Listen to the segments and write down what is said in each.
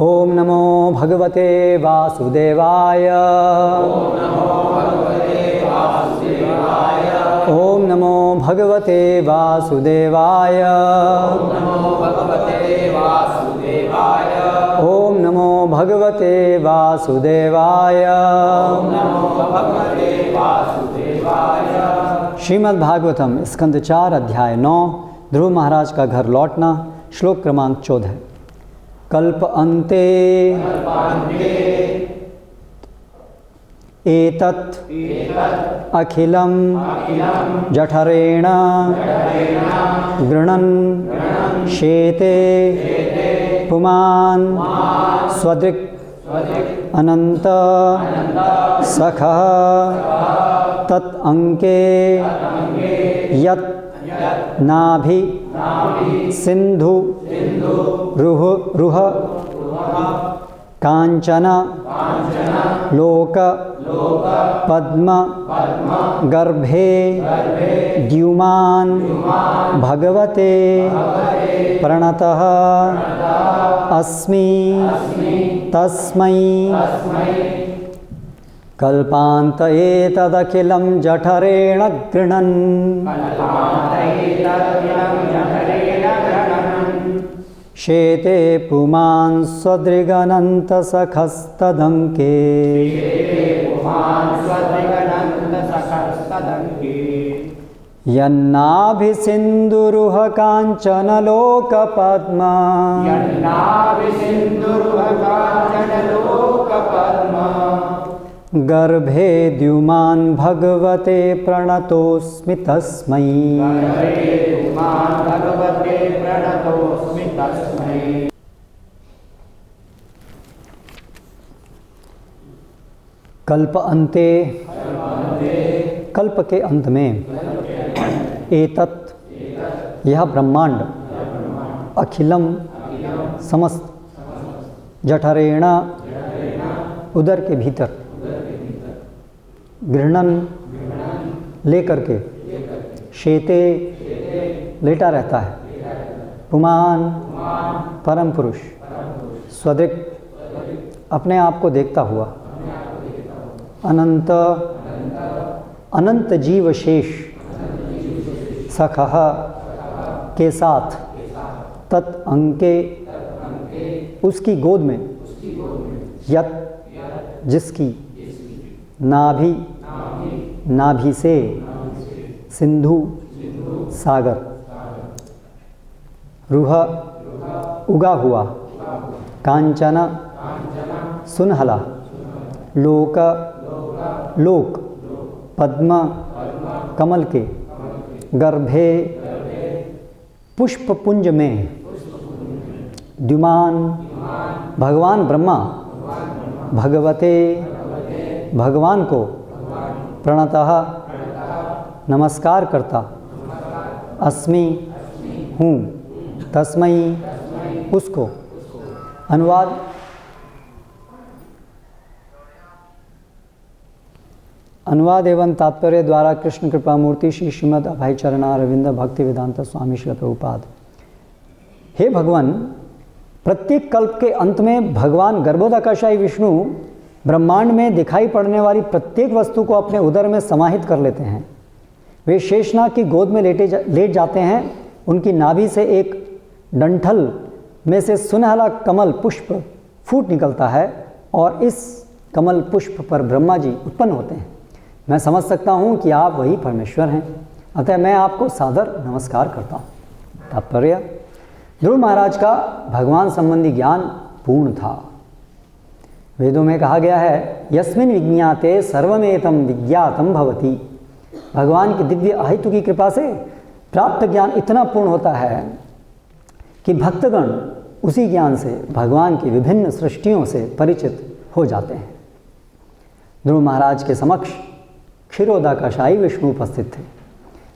ओम नमो भगवते वासुदेवाय। ओम नमो भगवते वासुदेवाय। ओम नमो भगवते वासुदेवाय। श्रीमद् भागवतम स्कंद 4 अध्याय 9 ध्रुव महाराज का घर लौटना। श्लोक क्रमांक 14। कल्प अन्ते एतत् अखिलं जठरेण गृणन् शेते पुमान् स्वदृक् अनंत सखः तत् अंके यत् नाभि सिंधु रुह कांचन लोक पद्म गर्भे द्युमान् भगवते प्रणतः अस्मि तस्मै कल्पान्त एतदखिलं जठरेण गृह्णन् शेते पुमान् स्वदृगनन्तसखस्तदङ्के यन्नाभिसिन्धुरुह काञ्चनलोकपद्मा गर्भे द्युमान् भगवते प्रणतोऽस्मि तस्मै कल्प अन्ते, कल्प के अंत में, एतत् यह ब्रह्मांड, अखिलम समस्त, जठरेण उदर के भीतर, गृह्णन लेकर के, शेते लेटा रहता है, पुमान परम पुरुष, स्वदृक् अपने आप को देखता हुआ, अनंत अनंत जीव शेष सखः के साथ, तत् अंके उसकी गोद में, यत् जिसकी, नाभि नाभि से, सिंधु सागर, रुह उगा हुआ, कांचन सुनहला, लोक लोक, पद्म कमल के, गर्भे पुष्प पुंज में, द्युमान भगवान ब्रह्मा, भगवते भगवान को, प्रणतः नमस्कार करता, अस्मि हूँ, तस्मै उसको। अनुवाद। अनुवाद एवं तात्पर्य द्वारा कृष्ण कृपा मूर्ति श्री श्रीमद् अभय चरणारविंद भक्ति वेदांत स्वामी श्री प्रभुपाद। हे भगवान, प्रत्येक कल्प के अंत में भगवान गर्भोदकाशायी विष्णु ब्रह्मांड में दिखाई पड़ने वाली प्रत्येक वस्तु को अपने उदर में समाहित कर लेते हैं। वे शेषनाग की गोद में लेट जाते हैं। उनकी नाभि से एक डंठल में से सुनहला कमल पुष्प फूट निकलता है और इस कमल पुष्प पर ब्रह्मा जी उत्पन्न होते हैं। मैं समझ सकता हूँ कि आप वही परमेश्वर हैं, अतः मैं आपको सादर नमस्कार करता हूँ। तात्पर्य। ध्रुव महाराज का भगवान संबंधी ज्ञान पूर्ण था। वेदों में कहा गया है, यस्मिन् विज्ञाते सर्वमेतं विज्ञातम भवति। भगवान की दिव्य अहितु की कृपा से प्राप्त ज्ञान इतना पूर्ण होता है कि भक्तगण उसी ज्ञान से भगवान की विभिन्न सृष्टियों से परिचित हो जाते हैं। ध्रुव महाराज के समक्ष क्षीरोदकाशायी विष्णु उपस्थित थे।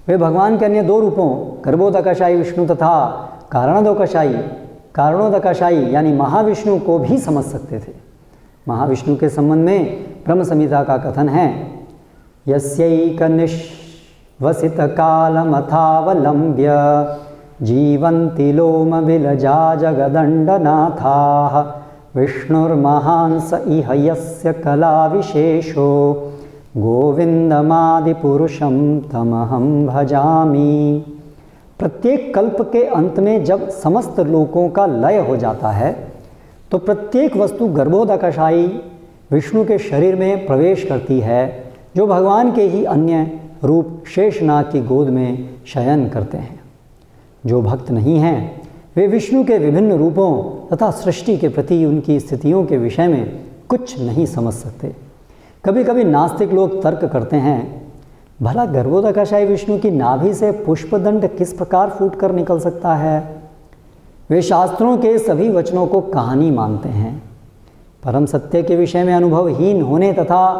वे भगवान के अन्य दो रूपों गर्भोदकाशायी विष्णु तथा कारणोदकाशायी यानी महाविष्णु को भी समझ सकते थे। महाविष्णु के संबंध में ब्रह्म संहिता का कथन है, यस्यैकनिश्वसित कालमथावलंब्य जीवन्ति लोम विलजा जगदंडनाथाः विष्णुर्महान् स इह यस्य कला विशेषो गोविंदमादिपुरुषं तमहं भजामि। प्रत्येक कल्प के अंत में जब समस्त लोकों का लय हो जाता है तो प्रत्येक वस्तु गर्भोदकशायी विष्णु के शरीर में प्रवेश करती है, जो भगवान के ही अन्य रूप शेषनाग की गोद में शयन करते हैं। जो भक्त नहीं हैं वे विष्णु के विभिन्न रूपों तथा सृष्टि के प्रति उनकी स्थितियों के विषय में कुछ नहीं समझ सकते। कभी कभी नास्तिक लोग तर्क करते हैं, भला गर्भोदकशायी विष्णु की नाभि से पुष्पदंड किस प्रकार फूट कर निकल सकता है। वे शास्त्रों के सभी वचनों को कहानी मानते हैं। परम सत्य के विषय में अनुभवहीन होने तथा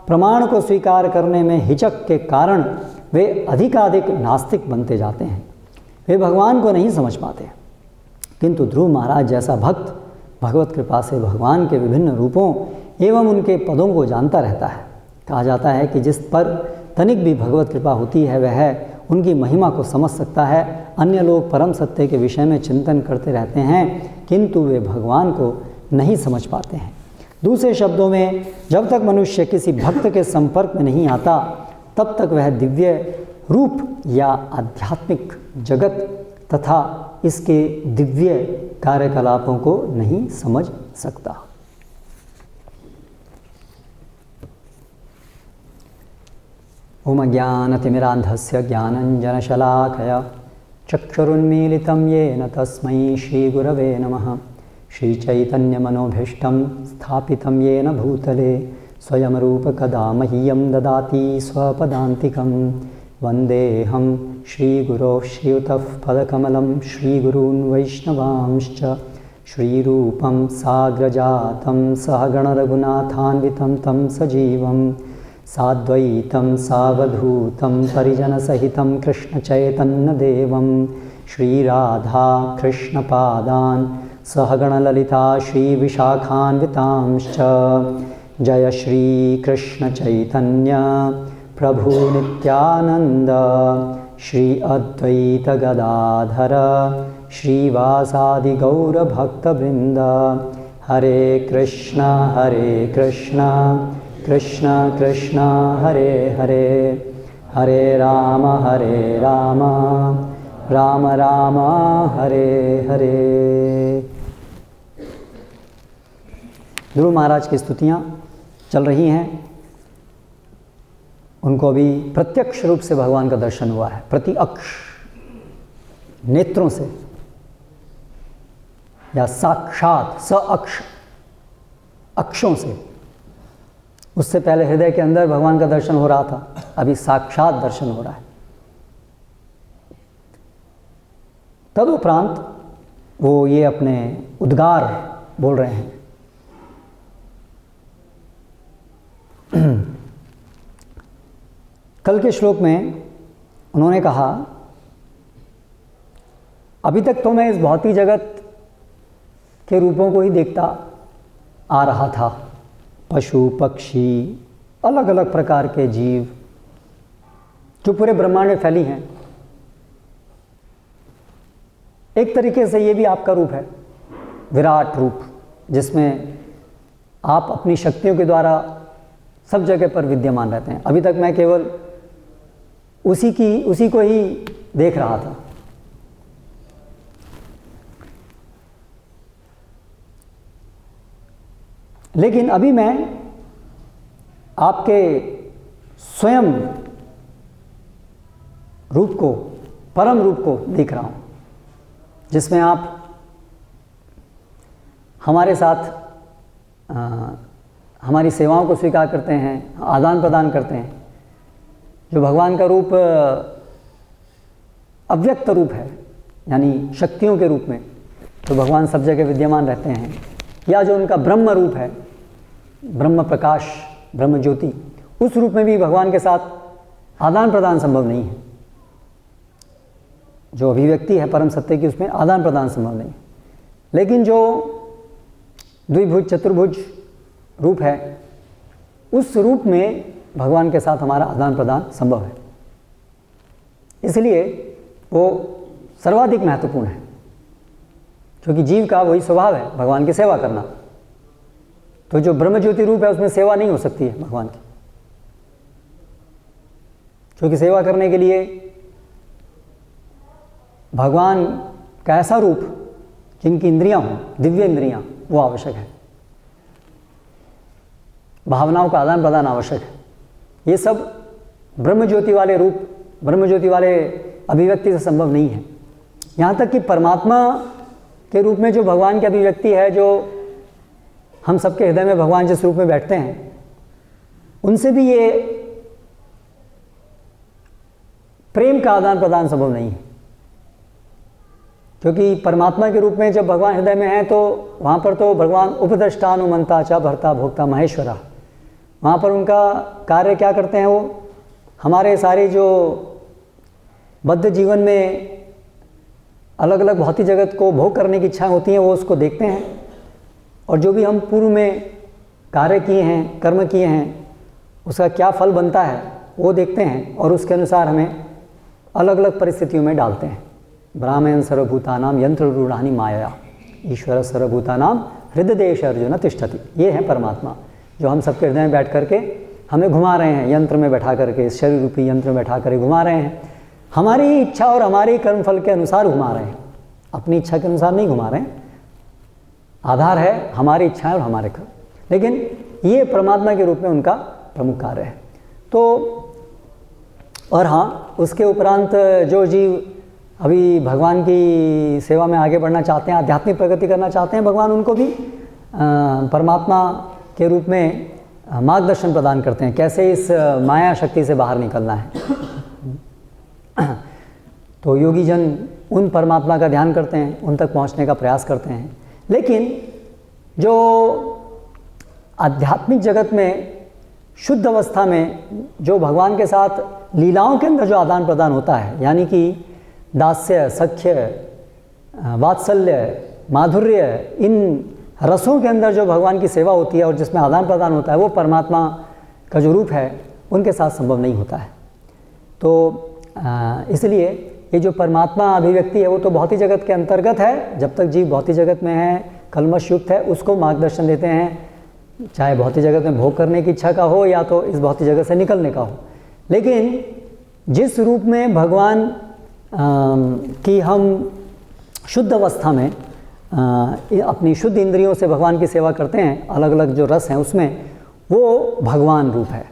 प्रमाण को स्वीकार करने में हिचक के कारण वे अधिकाधिक नास्तिक बनते जाते हैं। वे भगवान को नहीं समझ पाते। किंतु ध्रुव महाराज जैसा भक्त भगवत कृपा से भगवान के विभिन्न रूपों एवं उनके पदों को जानता रहता है। कहा जाता है कि जिस पर तनिक भी भगवत कृपा होती है वह उनकी महिमा को समझ सकता है। अन्य लोग परम सत्य के विषय में चिंतन करते रहते हैं किंतु वे भगवान को नहीं समझ पाते हैं। दूसरे शब्दों में, जब तक मनुष्य किसी भक्त के संपर्क में नहीं आता तब तक वह दिव्य रूप या आध्यात्मिक जगत तथा इसके दिव्य कार्यकलापों को नहीं समझ सकता। ओम ज्ञानतिमिरान्धस्य ज्ञानञ्जनशलाकया चक्षुरुन्मीलितं येन तस्मै श्रीगुरवे नमः। श्रीचैतन्यमनोभीष्टं स्थापितं येन भूतले स्वयं रूपकदा मह्यं ददाति स्वपदान्तिकं। वन्देऽहं श्रीगुरोः श्रीयुतः पदकमलं श्रीगुरून् वैष्णवांश्च। श्रीरूपं साग्रजातं सहगणरघुनाथान्वितं तं सजीवं साद्वैतं सावधूतं परिजनसहितं कृष्णचैतन्यदेवं श्रीराधा कृष्णपादान् सहगणललिता श्रीविशाखान्वितांश्च। जय श्रीकृष्णचैतन्य प्रभु नित्यानन्द श्री अद्वैत गदाधर श्रीवासादि गौरभक्तवृन्द। हरे कृष्ण कृष्ण कृष्ण हरे हरे, हरे राम राम राम हरे हरे। ध्रुव महाराज की स्तुतियाँ चल रही हैं। उनको अभी प्रत्यक्ष रूप से भगवान का दर्शन हुआ है, प्रति अक्ष नेत्रों से या साक्षात अक्ष अक्षों से। उससे पहले हृदय के अंदर भगवान का दर्शन हो रहा था, अभी साक्षात दर्शन हो रहा है। तदुपरांत वो ये अपने उद्गार बोल रहे हैं। कल के श्लोक में उन्होंने कहा, अभी तक तो मैं इस भौतिक जगत के रूपों को ही देखता आ रहा था, पशु पक्षी अलग अलग प्रकार के जीव जो पूरे ब्रह्मांड में फैली हैं। एक तरीके से ये भी आपका रूप है, विराट रूप, जिसमें आप अपनी शक्तियों के द्वारा सब जगह पर विद्यमान रहते हैं। अभी तक मैं केवल उसी को ही देख रहा था। लेकिन अभी मैं आपके स्वयं रूप को, परम रूप को देख रहा हूं, जिसमें आप हमारे साथ हमारी सेवाओं को स्वीकार करते हैं, आदान प्रदान करते हैं। जो भगवान का रूप अव्यक्त रूप है, यानी शक्तियों के रूप में तो भगवान सब जगह विद्यमान रहते हैं, या जो उनका ब्रह्म रूप है, ब्रह्म प्रकाश, ब्रह्म ज्योति, उस रूप में भी भगवान के साथ आदान प्रदान संभव नहीं है। जो अभिव्यक्ति है परम सत्य की, उसमें आदान प्रदान संभव नहीं। लेकिन जो द्विभुज चतुर्भुज रूप है, उस रूप में भगवान के साथ हमारा आदान प्रदान संभव है। इसलिए वो सर्वाधिक महत्वपूर्ण है, क्योंकि जीव का वही स्वभाव है भगवान की सेवा करना। तो जो ब्रह्म ज्योति रूप है उसमें सेवा नहीं हो सकती है भगवान की, क्योंकि सेवा करने के लिए भगवान का ऐसा रूप जिनकी इंद्रियां हों, दिव्य इंद्रियां, वो आवश्यक है। भावनाओं का आदान प्रदान आवश्यक है। ये सब ब्रह्म ज्योति वाले रूप, ब्रह्म ज्योति वाले अभिव्यक्ति से संभव नहीं है। यहाँ तक कि परमात्मा के रूप में जो भगवान की अभिव्यक्ति है, जो हम सबके हृदय में भगवान जिस रूप में बैठते हैं, उनसे भी ये प्रेम का आदान प्रदान संभव नहीं है। क्योंकि परमात्मा के रूप में जब भगवान हृदय में है तो वहाँ पर तो भगवान उपद्रष्टा अनुमंता च भर्ता भोक्ता महेश्वरा, वहाँ पर उनका कार्य क्या करते हैं, वो हमारे सारे जो बद्ध जीवन में अलग अलग भौतिक जगत को भोग करने की इच्छाएं होती हैं, वो उसको देखते हैं, और जो भी हम पूर्व में कार्य किए हैं, कर्म किए हैं, उसका क्या फल बनता है वो देखते हैं, और उसके अनुसार हमें अलग अलग परिस्थितियों में डालते हैं। ब्राह्मण सर्वभूतानाम यंत्र रूढ़ानी माया, ईश्वर सर्वभूतानाम हृदय देश अर्जुन तिष्ठति। ये है परमात्मा जो हम सबके हृदय में बैठ करके हमें घुमा रहे हैं, यंत्र में बैठा करके, इस शरीर रूपी यंत्र में बैठा करके घुमा रहे हैं। हमारी इच्छा और हमारे कर्मफल के अनुसार घुमा रहे हैं, अपनी इच्छा के अनुसार नहीं घुमा रहे हैं। आधार है हमारी इच्छाएं और हमारे कर्म, लेकिन ये परमात्मा के रूप में उनका प्रमुख कार्य है। तो और हाँ, उसके उपरांत जो जीव अभी भगवान की सेवा में आगे बढ़ना चाहते हैं, आध्यात्मिक प्रगति करना चाहते हैं, भगवान उनको भी परमात्मा के रूप में मार्गदर्शन प्रदान करते हैं, कैसे इस माया शक्ति से बाहर निकलना है। तो योगी जन उन परमात्मा का ध्यान करते हैं, उन तक पहुंचने का प्रयास करते हैं। लेकिन जो आध्यात्मिक जगत में शुद्ध अवस्था में जो भगवान के साथ लीलाओं के अंदर जो आदान प्रदान होता है, यानी कि दास्य, सख्य, वात्सल्य, माधुर्य, इन रसों के अंदर जो भगवान की सेवा होती है और जिसमें आदान प्रदान होता है, वो परमात्मा का जो रूप है उनके साथ संभव नहीं होता है। तो इसलिए ये जो परमात्मा अभिव्यक्ति है वो तो भौतिक जगत के अंतर्गत है। जब तक जीव भौतिक जगत में है, कल्मश युक्त है, उसको मार्गदर्शन देते हैं, चाहे भौतिक जगत में भोग करने की इच्छा का हो या तो इस भौतिक जगत से निकलने का हो। लेकिन जिस रूप में भगवान की हम शुद्ध अवस्था में अपनी शुद्ध इंद्रियों से भगवान की सेवा करते हैं, अलग अलग जो रस हैं उसमें, वो भगवान रूप है।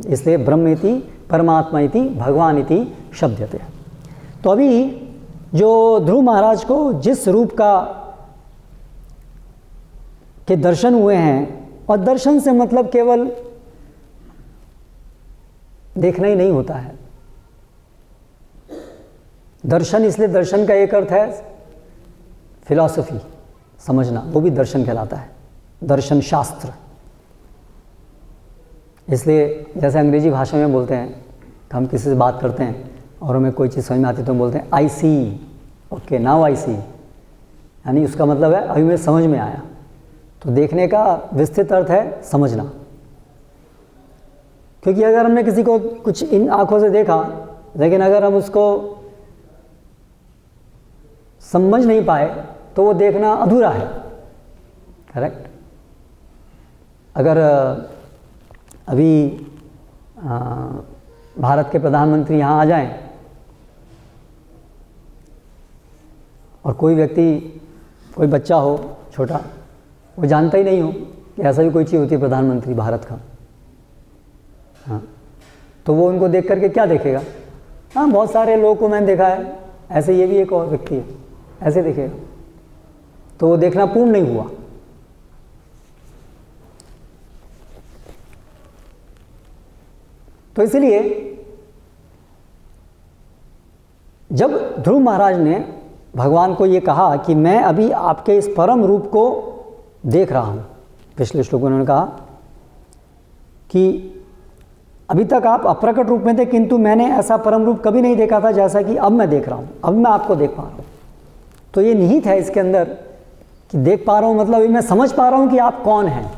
इसलिए ब्रह्म इति परमात्मा इति भगवान इति शब्दते। तो अभी जो ध्रुव महाराज को जिस रूप के दर्शन हुए हैं, और दर्शन से मतलब केवल देखना ही नहीं होता है। दर्शन, इसलिए दर्शन का एक अर्थ है फिलॉसफी, समझना, वो भी दर्शन कहलाता है, दर्शन शास्त्र। इसलिए जैसे अंग्रेजी भाषा में बोलते हैं, हम किसी से बात करते हैं और हमें कोई चीज़ समझ में आती है तो हम बोलते हैं आई सी, ओके नाउ आई सी, यानी उसका मतलब है अभी मुझे समझ में आया। तो देखने का विस्तृत अर्थ है समझना। क्योंकि अगर हमने किसी को कुछ इन आँखों से देखा, लेकिन अगर हम उसको समझ नहीं पाए तो वो देखना अधूरा है, करेक्ट। अगर अभी भारत के प्रधानमंत्री यहाँ आ जाएं और कोई व्यक्ति, कोई बच्चा हो छोटा, वो जानता ही नहीं हो कि ऐसा भी कोई चीज़ होती है प्रधानमंत्री भारत का, हाँ, तो वो उनको देख करके क्या देखेगा? हाँ, बहुत सारे लोगों को मैंने देखा है ऐसे, ये भी एक और व्यक्ति है, ऐसे देखेगा, तो वो देखना पूर्ण नहीं हुआ। तो इसलिए जब ध्रुव महाराज ने भगवान को ये कहा कि मैं अभी आपके इस परम रूप को देख रहा हूँ, पिछले श्लोक में उन्होंने कहा कि अभी तक आप अप्रकट रूप में थे, किंतु मैंने ऐसा परम रूप कभी नहीं देखा था जैसा कि अब मैं देख रहा हूँ, अब मैं आपको देख पा रहा हूँ। तो ये निहित है इसके अंदर कि देख पा रहा हूँ मतलब मैं समझ पा रहा हूँ कि आप कौन हैं,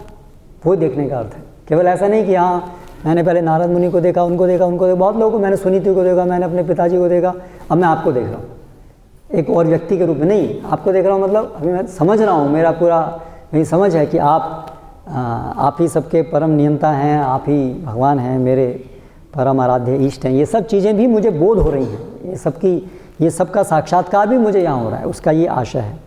वो देखने का अर्थ है। केवल ऐसा नहीं कि हाँ मैंने पहले नारद मुनि को देखा, उनको देखा, बहुत लोगों को मैंने, सुनीति को देखा, मैंने अपने पिताजी को देखा, अब मैं आपको देख रहा हूँ एक और व्यक्ति के रूप में नहीं, आपको देख रहा हूँ मतलब अभी मैं समझ रहा हूँ, मेरा पूरा मेरी समझ है कि आप आप ही सबके परम नियंता हैं, आप ही भगवान हैं, मेरे परम आराध्य इष्ट हैं, ये सब चीज़ें भी मुझे बोध हो रही हैं, ये सबका साक्षात्कार भी मुझे यहाँ हो रहा है, उसका ये आशा है।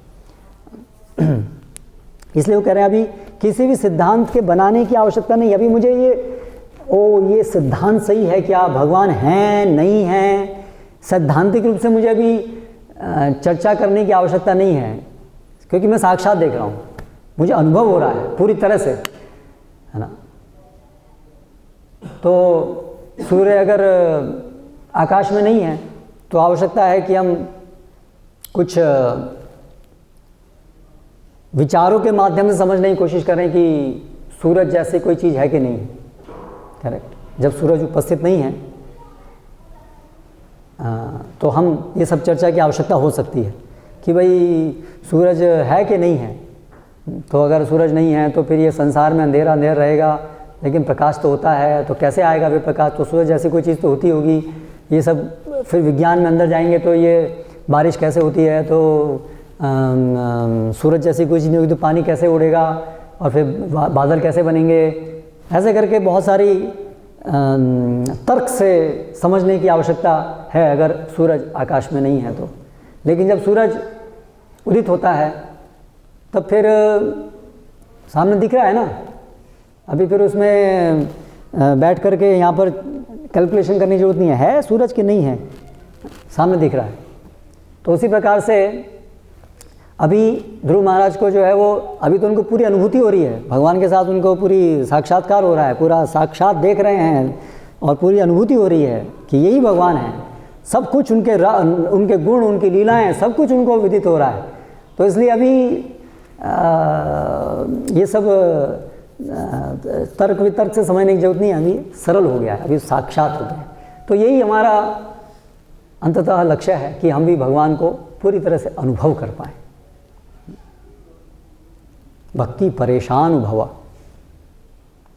इसलिए वो कह रहे हैं अभी किसी भी सिद्धांत के बनाने की आवश्यकता नहीं, अभी मुझे ये सिद्धांत सही है क्या, भगवान हैं नहीं हैं, सैद्धांतिक रूप से मुझे अभी चर्चा करने की आवश्यकता नहीं है, क्योंकि मैं साक्षात देख रहा हूँ, मुझे अनुभव हो रहा है पूरी तरह से, है ना। तो सूर्य अगर आकाश में नहीं है तो आवश्यकता है कि हम कुछ विचारों के माध्यम से समझने की कोशिश करें कि सूरज जैसी कोई चीज़ है कि नहीं है। करेक्ट। जब सूरज उपस्थित नहीं है तो हम ये सब चर्चा की आवश्यकता हो सकती है कि भाई सूरज है कि नहीं है। तो अगर सूरज नहीं है तो फिर ये संसार में अंधेरा अंधेरा रहेगा, लेकिन प्रकाश तो होता है, तो कैसे आएगा फिर प्रकाश, तो सूरज जैसी कोई चीज़ तो होती होगी। ये सब फिर विज्ञान में अंदर जाएंगे तो ये बारिश कैसे होती है, तो सूरज जैसी कोई चीज़ नहीं होगी तो पानी कैसे उड़ेगा, और फिर बादल कैसे बनेंगे। ऐसे करके बहुत सारी तर्क से समझने की आवश्यकता है अगर सूरज आकाश में नहीं है तो। लेकिन जब सूरज उदित होता है तब फिर सामने दिख रहा है ना, अभी फिर उसमें बैठ करके यहाँ पर कैलकुलेशन करने की जरूरत नहीं है सूरज की नहीं है, सामने दिख रहा है। तो उसी प्रकार से अभी ध्रुव महाराज को जो है वो अभी तो उनको पूरी अनुभूति हो रही है, भगवान के साथ उनको पूरी साक्षात्कार हो रहा है, पूरा साक्षात देख रहे हैं और पूरी अनुभूति हो रही है कि यही भगवान है। सब कुछ उनके गुण, उनकी लीलाएं, सब कुछ उनको विदित हो रहा है। तो इसलिए अभी ये सब तर्क वितर्क से समझने की जरूरत नहीं है, अभी सरल हो गया है, अभी साक्षात हो गया है। तो यही हमारा अंततः लक्ष्य है कि हम भी भगवान को पूरी तरह से अनुभव कर पाएँ। भक्ति परेशानुभव,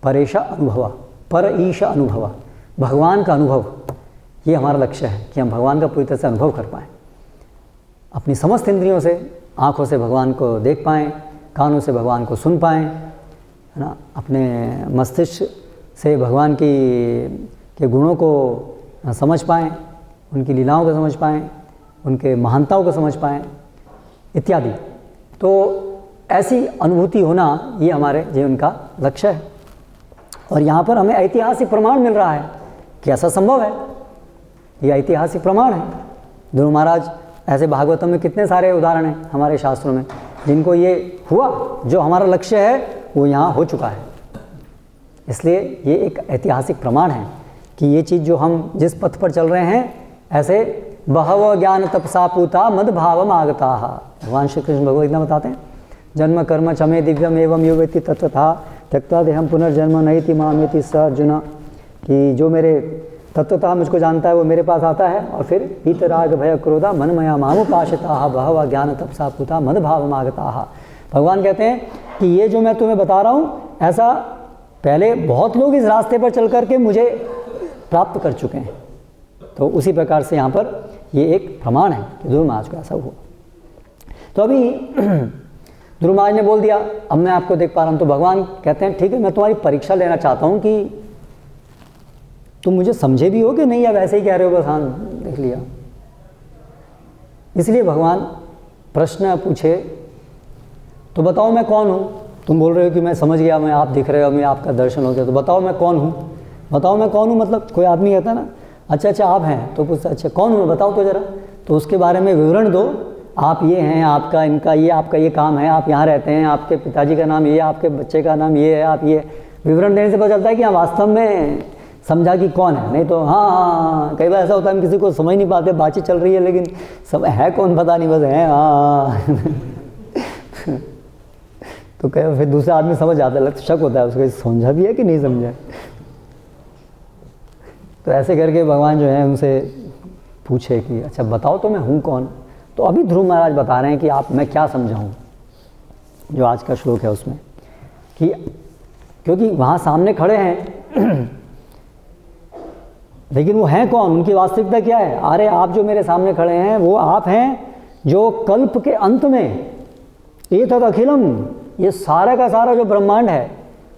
परेशा अनुभव, पर ईश अनुभव, भगवान का अनुभव, ये हमारा लक्ष्य है कि हम भगवान का पूरी तरह से अनुभव कर पाएँ। अपनी समस्त इंद्रियों से, आँखों से भगवान को देख पाएँ, कानों से भगवान को सुन पाएँ, है ना, अपने मस्तिष्क से भगवान के गुणों को समझ पाएँ, उनकी लीलाओं को समझ पाएँ, उनके महानताओं को समझ पाएँ इत्यादि। तो ऐसी अनुभूति होना ये हमारे जीवन का लक्ष्य है। और यहाँ पर हमें ऐतिहासिक प्रमाण मिल रहा है कि ऐसा संभव है, ये ऐतिहासिक प्रमाण है। ध्रुव महाराज, ऐसे भागवतम में कितने सारे उदाहरण हैं हमारे शास्त्रों में जिनको ये हुआ, जो हमारा लक्ष्य है वो यहाँ हो चुका है। इसलिए ये एक ऐतिहासिक प्रमाण है कि ये चीज़ जो हम जिस पथ पर चल रहे हैं, ऐसे बहव ज्ञान तपसा पूता मद भावम आगता। भगवान श्री कृष्ण भगवद गीता बताते हैं, जन्म कर्म चमे दिव्यम एवं यो वेत्ति तत्वथा त्यक्ता देहम पुनर्जन्म नैति मामेति स अर्जुन, कि जो मेरे तत्वता मुझको जानता है वो मेरे पास आता है और फिर पीत राग भय क्रोधा मन मया मामुपाश्रिता बहव ज्ञान तपसा पूता मद भावम आगता। भगवान कहते हैं कि ये जो मैं तुम्हें बता रहा हूँ, ऐसा पहले बहुत लोग इस रास्ते पर चल करके मुझे प्राप्त कर चुके हैं। तो उसी प्रकार से यहाँ पर ये एक प्रमाण है कि ध्रुव महाराज को ऐसा हुआ। तो अभी ध्रुव महाराज ने बोल दिया अब मैं आपको देख पा रहा हूँ। तो भगवान कहते हैं ठीक है, मैं तुम्हारी परीक्षा लेना चाहता हूँ कि तुम मुझे समझे भी हो कि नहीं, या वैसे ही कह रहे हो बस हाँ देख लिया। इसलिए भगवान प्रश्न पूछे, तो बताओ मैं कौन हूँ। तुम बोल रहे हो कि मैं समझ गया, मैं आप दिख रहे हो, मैं आपका दर्शन हो गया, तो बताओ मैं कौन हूँ। बताओ मैं कौन हूँ मतलब कोई आदमी कहता है ना, अच्छा आप हैं, तो पूछता अच्छा कौन हूँ बताओ तो ज़रा, तो उसके बारे में विवरण दो। आप ये हैं, आपका इनका ये, आपका ये काम है, आप यहाँ रहते हैं, आपके पिताजी का नाम ये, आपके बच्चे का नाम ये है, आप ये। विवरण देने से पता चलता है कि हाँ वास्तव में समझा कि कौन है। नहीं तो हाँ कई बार ऐसा होता है हम किसी को समझ नहीं पाते, बातचीत चल रही है लेकिन सब है कौन पता नहीं, बस है हाँ तो कई फिर दूसरा आदमी समझ आता है, शक होता है उसको, समझा भी है कि नहीं समझा। तो ऐसे करके भगवान जो है उनसे पूछे कि अच्छा बताओ तो मैं हूँ कौन। तो अभी ध्रुव महाराज बता रहे हैं कि आप मैं क्या समझाऊँ, जो आज का श्लोक है उसमें, कि क्योंकि वहाँ सामने खड़े हैं लेकिन वो हैं कौन, उनकी वास्तविकता क्या है। अरे आप जो मेरे सामने खड़े हैं वो आप हैं जो कल्प के अंत में ये तद अखिलम, ये सारा का सारा जो ब्रह्मांड है,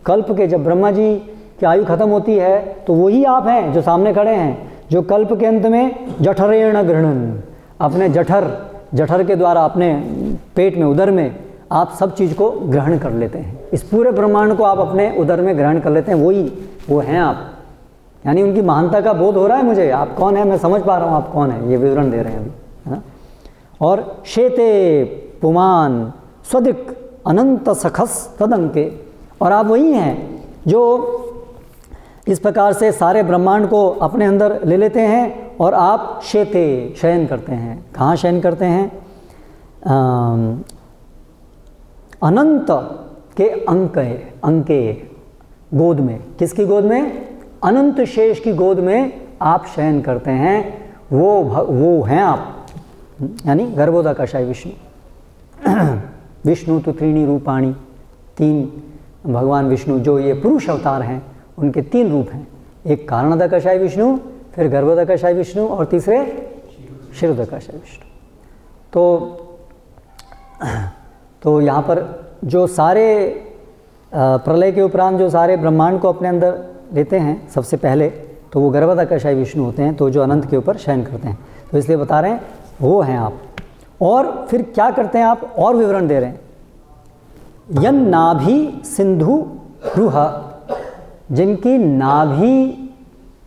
कल्प के, जब ब्रह्मा जी की आयु खत्म होती है तो वही आप हैं जो सामने खड़े हैं, जो कल्प के अंत में जठरेण गृह्णन्, अपने जठर के द्वारा, अपने पेट में, उदर में आप सब चीज़ को ग्रहण कर लेते हैं। इस पूरे ब्रह्मांड को आप अपने उदर में ग्रहण कर लेते हैं, वही वो हैं आप। यानी उनकी महानता का बोध हो रहा है मुझे, आप कौन है मैं समझ पा रहा हूँ आप कौन है, ये विवरण दे रहे हैं अभी, है ना। और शेते पुमान स्वदिक अनंत सखस तदंके, और आप वही हैं जो इस प्रकार से सारे ब्रह्मांड को अपने अंदर ले लेते हैं और आप शेते शयन करते हैं। कहाँ शयन करते हैं? अनंत के अंके गोद में। किसकी गोद में? अनंत शेष की गोद में आप शयन करते हैं, वो हैं आप, यानी गर्भोदकाशाय विष्णु। विष्णु तो त्रीणी रूपाणी, तीन भगवान विष्णु जो ये पुरुष अवतार हैं उनके तीन रूप हैं, एक कारणोदकाशाय विष्णु, फिर गर्भोदकाशाय विष्णु और तीसरे क्षीरोदकाशाय विष्णु। तो यहाँ पर जो सारे प्रलय के उपरांत जो सारे ब्रह्मांड को अपने अंदर लेते हैं सबसे पहले, तो वो गर्भोदकाशाय विष्णु होते हैं, तो जो अनंत के ऊपर शयन करते हैं। तो इसलिए बता रहे हैं वो हैं आप। और फिर क्या करते हैं आप? और विवरण दे रहे हैं, यन नाभि सिंधु रुह, जिनकी नाभि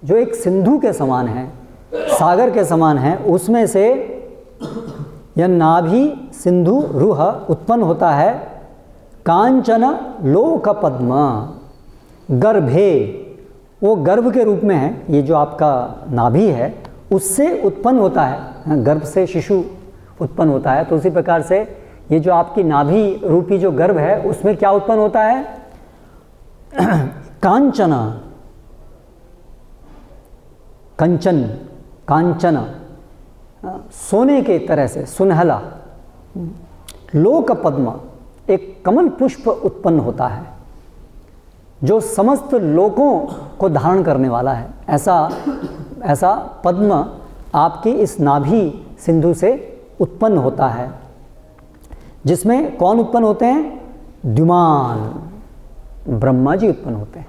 जो एक सिंधु के समान है, सागर के समान है, उसमें से यन नाभि सिंधु रुह उत्पन्न होता है कांचन लोक पद्म गर्भे, वो गर्भ के रूप में है, ये जो आपका नाभि है उससे उत्पन्न होता है, गर्भ से शिशु उत्पन्न होता है। तो उसी प्रकार से ये जो आपकी नाभि रूपी जो गर्भ है उसमें क्या उत्पन्न होता है? कांचन, सोने के तरह से सुनहला, लोक पद्म, एक कमल पुष्प उत्पन्न होता है जो समस्त लोकों को धारण करने वाला है। ऐसा पद्म आपकी इस नाभि सिंधु से उत्पन्न होता है, जिसमें कौन उत्पन्न होते हैं? द्युमान, ब्रह्मा जी उत्पन्न होते हैं।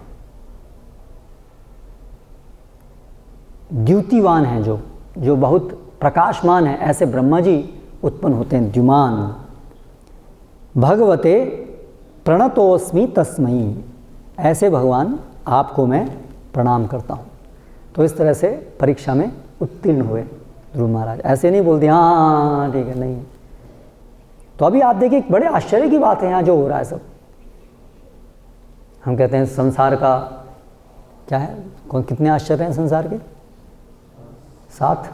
द्युतिवान हैं जो बहुत प्रकाशमान है, ऐसे ब्रह्मा जी उत्पन्न होते हैं, द्युमान। भगवते प्रणतोस्मि तस्मै, ऐसे भगवान आपको मैं प्रणाम करता हूँ। तो इस तरह से परीक्षा में उत्तीर्ण हुए ध्रुव महाराज। ऐसे नहीं बोलते हाँ ठीक है, नहीं। तो अभी आप देखिए बड़े आश्चर्य की बात है यहाँ जो हो रहा है सब। हम कहते हैं संसार का क्या है, कितने आश्चर्य हैं संसार के? 7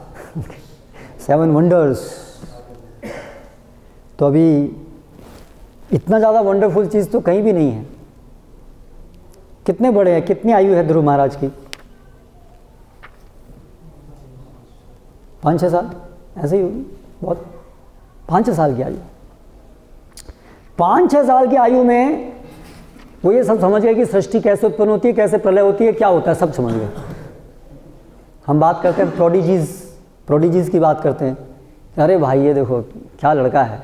7 वंडर्स। तो अभी इतना ज़्यादा वंडरफुल चीज़ तो कहीं भी नहीं है। कितने बड़े हैं, कितनी आयु है ध्रुव महाराज की? 5-6 साल ऐसे ही होगी, बहुत। 5-6 साल की आयु, 5-6 साल की आयु में वो ये सब समझ गए कि सृष्टि कैसे उत्पन्न होती है, कैसे प्रलय होती है, क्या होता है, सब समझ गए। हम बात करते हैं प्रोडिजीज की बात करते हैं। अरे भाई ये देखो क्या लड़का है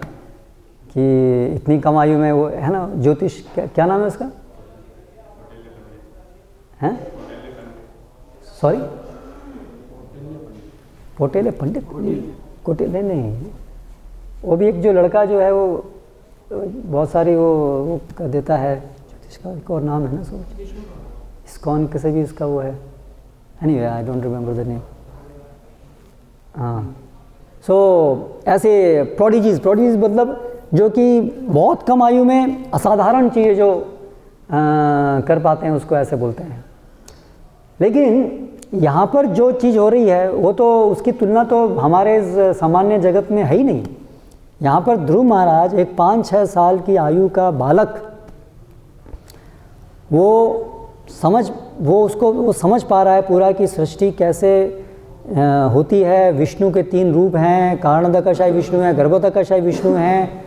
कि इतनी कम आयु में वो है ना, ज्योतिष क्या नाम है उसका? हैं? सॉरी, कोटेले पंडित, कोटेले नहीं, वो भी एक जो लड़का जो है वो बहुत सारी वो कर देता है ज्योतिष का, एक और नाम है ना, सोच इस्कॉन कैसे भी उसका वो है, anyway I don't remember the name. हाँ, सो ऐसे प्रोडिजीज मतलब जो कि बहुत कम आयु में असाधारण चीज़ें जो कर पाते हैं उसको ऐसे बोलते हैं। लेकिन यहाँ पर जो चीज़ हो रही है वो तो उसकी तुलना तो हमारे इस सामान्य जगत में है ही नहीं। यहाँ पर ध्रुव महाराज एक 5-6 साल की आयु का बालक, वो समझ पा रहा है पूरा कि सृष्टि कैसे होती है। विष्णु के 3 रूप हैं, कारणोदकाशाय विष्णु है, गर्भोदकाशाय विष्णु हैं।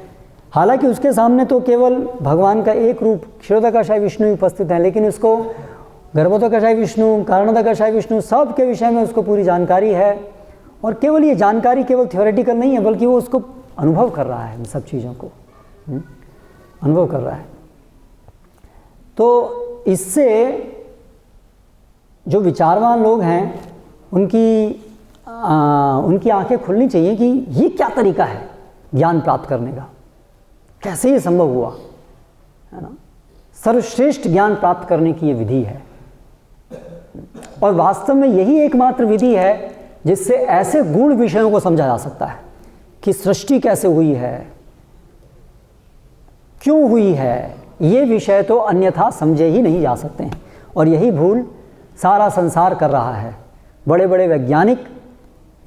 हालांकि उसके सामने तो केवल भगवान का एक रूप क्षीरोदकाशाय विष्णु ही उपस्थित है, लेकिन उसको गर्भोदकाशाय विष्णु, कारणोदकाशाय विष्णु सब के विषय में उसको पूरी जानकारी है। और केवल ये जानकारी केवल थ्योरेटिकल नहीं है, बल्कि वो उसको अनुभव कर रहा है, इन सब चीज़ों को अनुभव कर रहा है। तो इससे जो विचारवान लोग हैं उनकी आंखें खुलनी चाहिए कि ये क्या तरीका है ज्ञान प्राप्त करने का, कैसे ये संभव हुआ, है ना। सर्वश्रेष्ठ ज्ञान प्राप्त करने की ये विधि है और वास्तव में यही एकमात्र विधि है जिससे ऐसे गूढ़ विषयों को समझा जा सकता है कि सृष्टि कैसे हुई है, क्यों हुई है। ये विषय तो अन्यथा समझे ही नहीं जा सकते हैं और यही भूल सारा संसार कर रहा है। बड़े बड़े वैज्ञानिक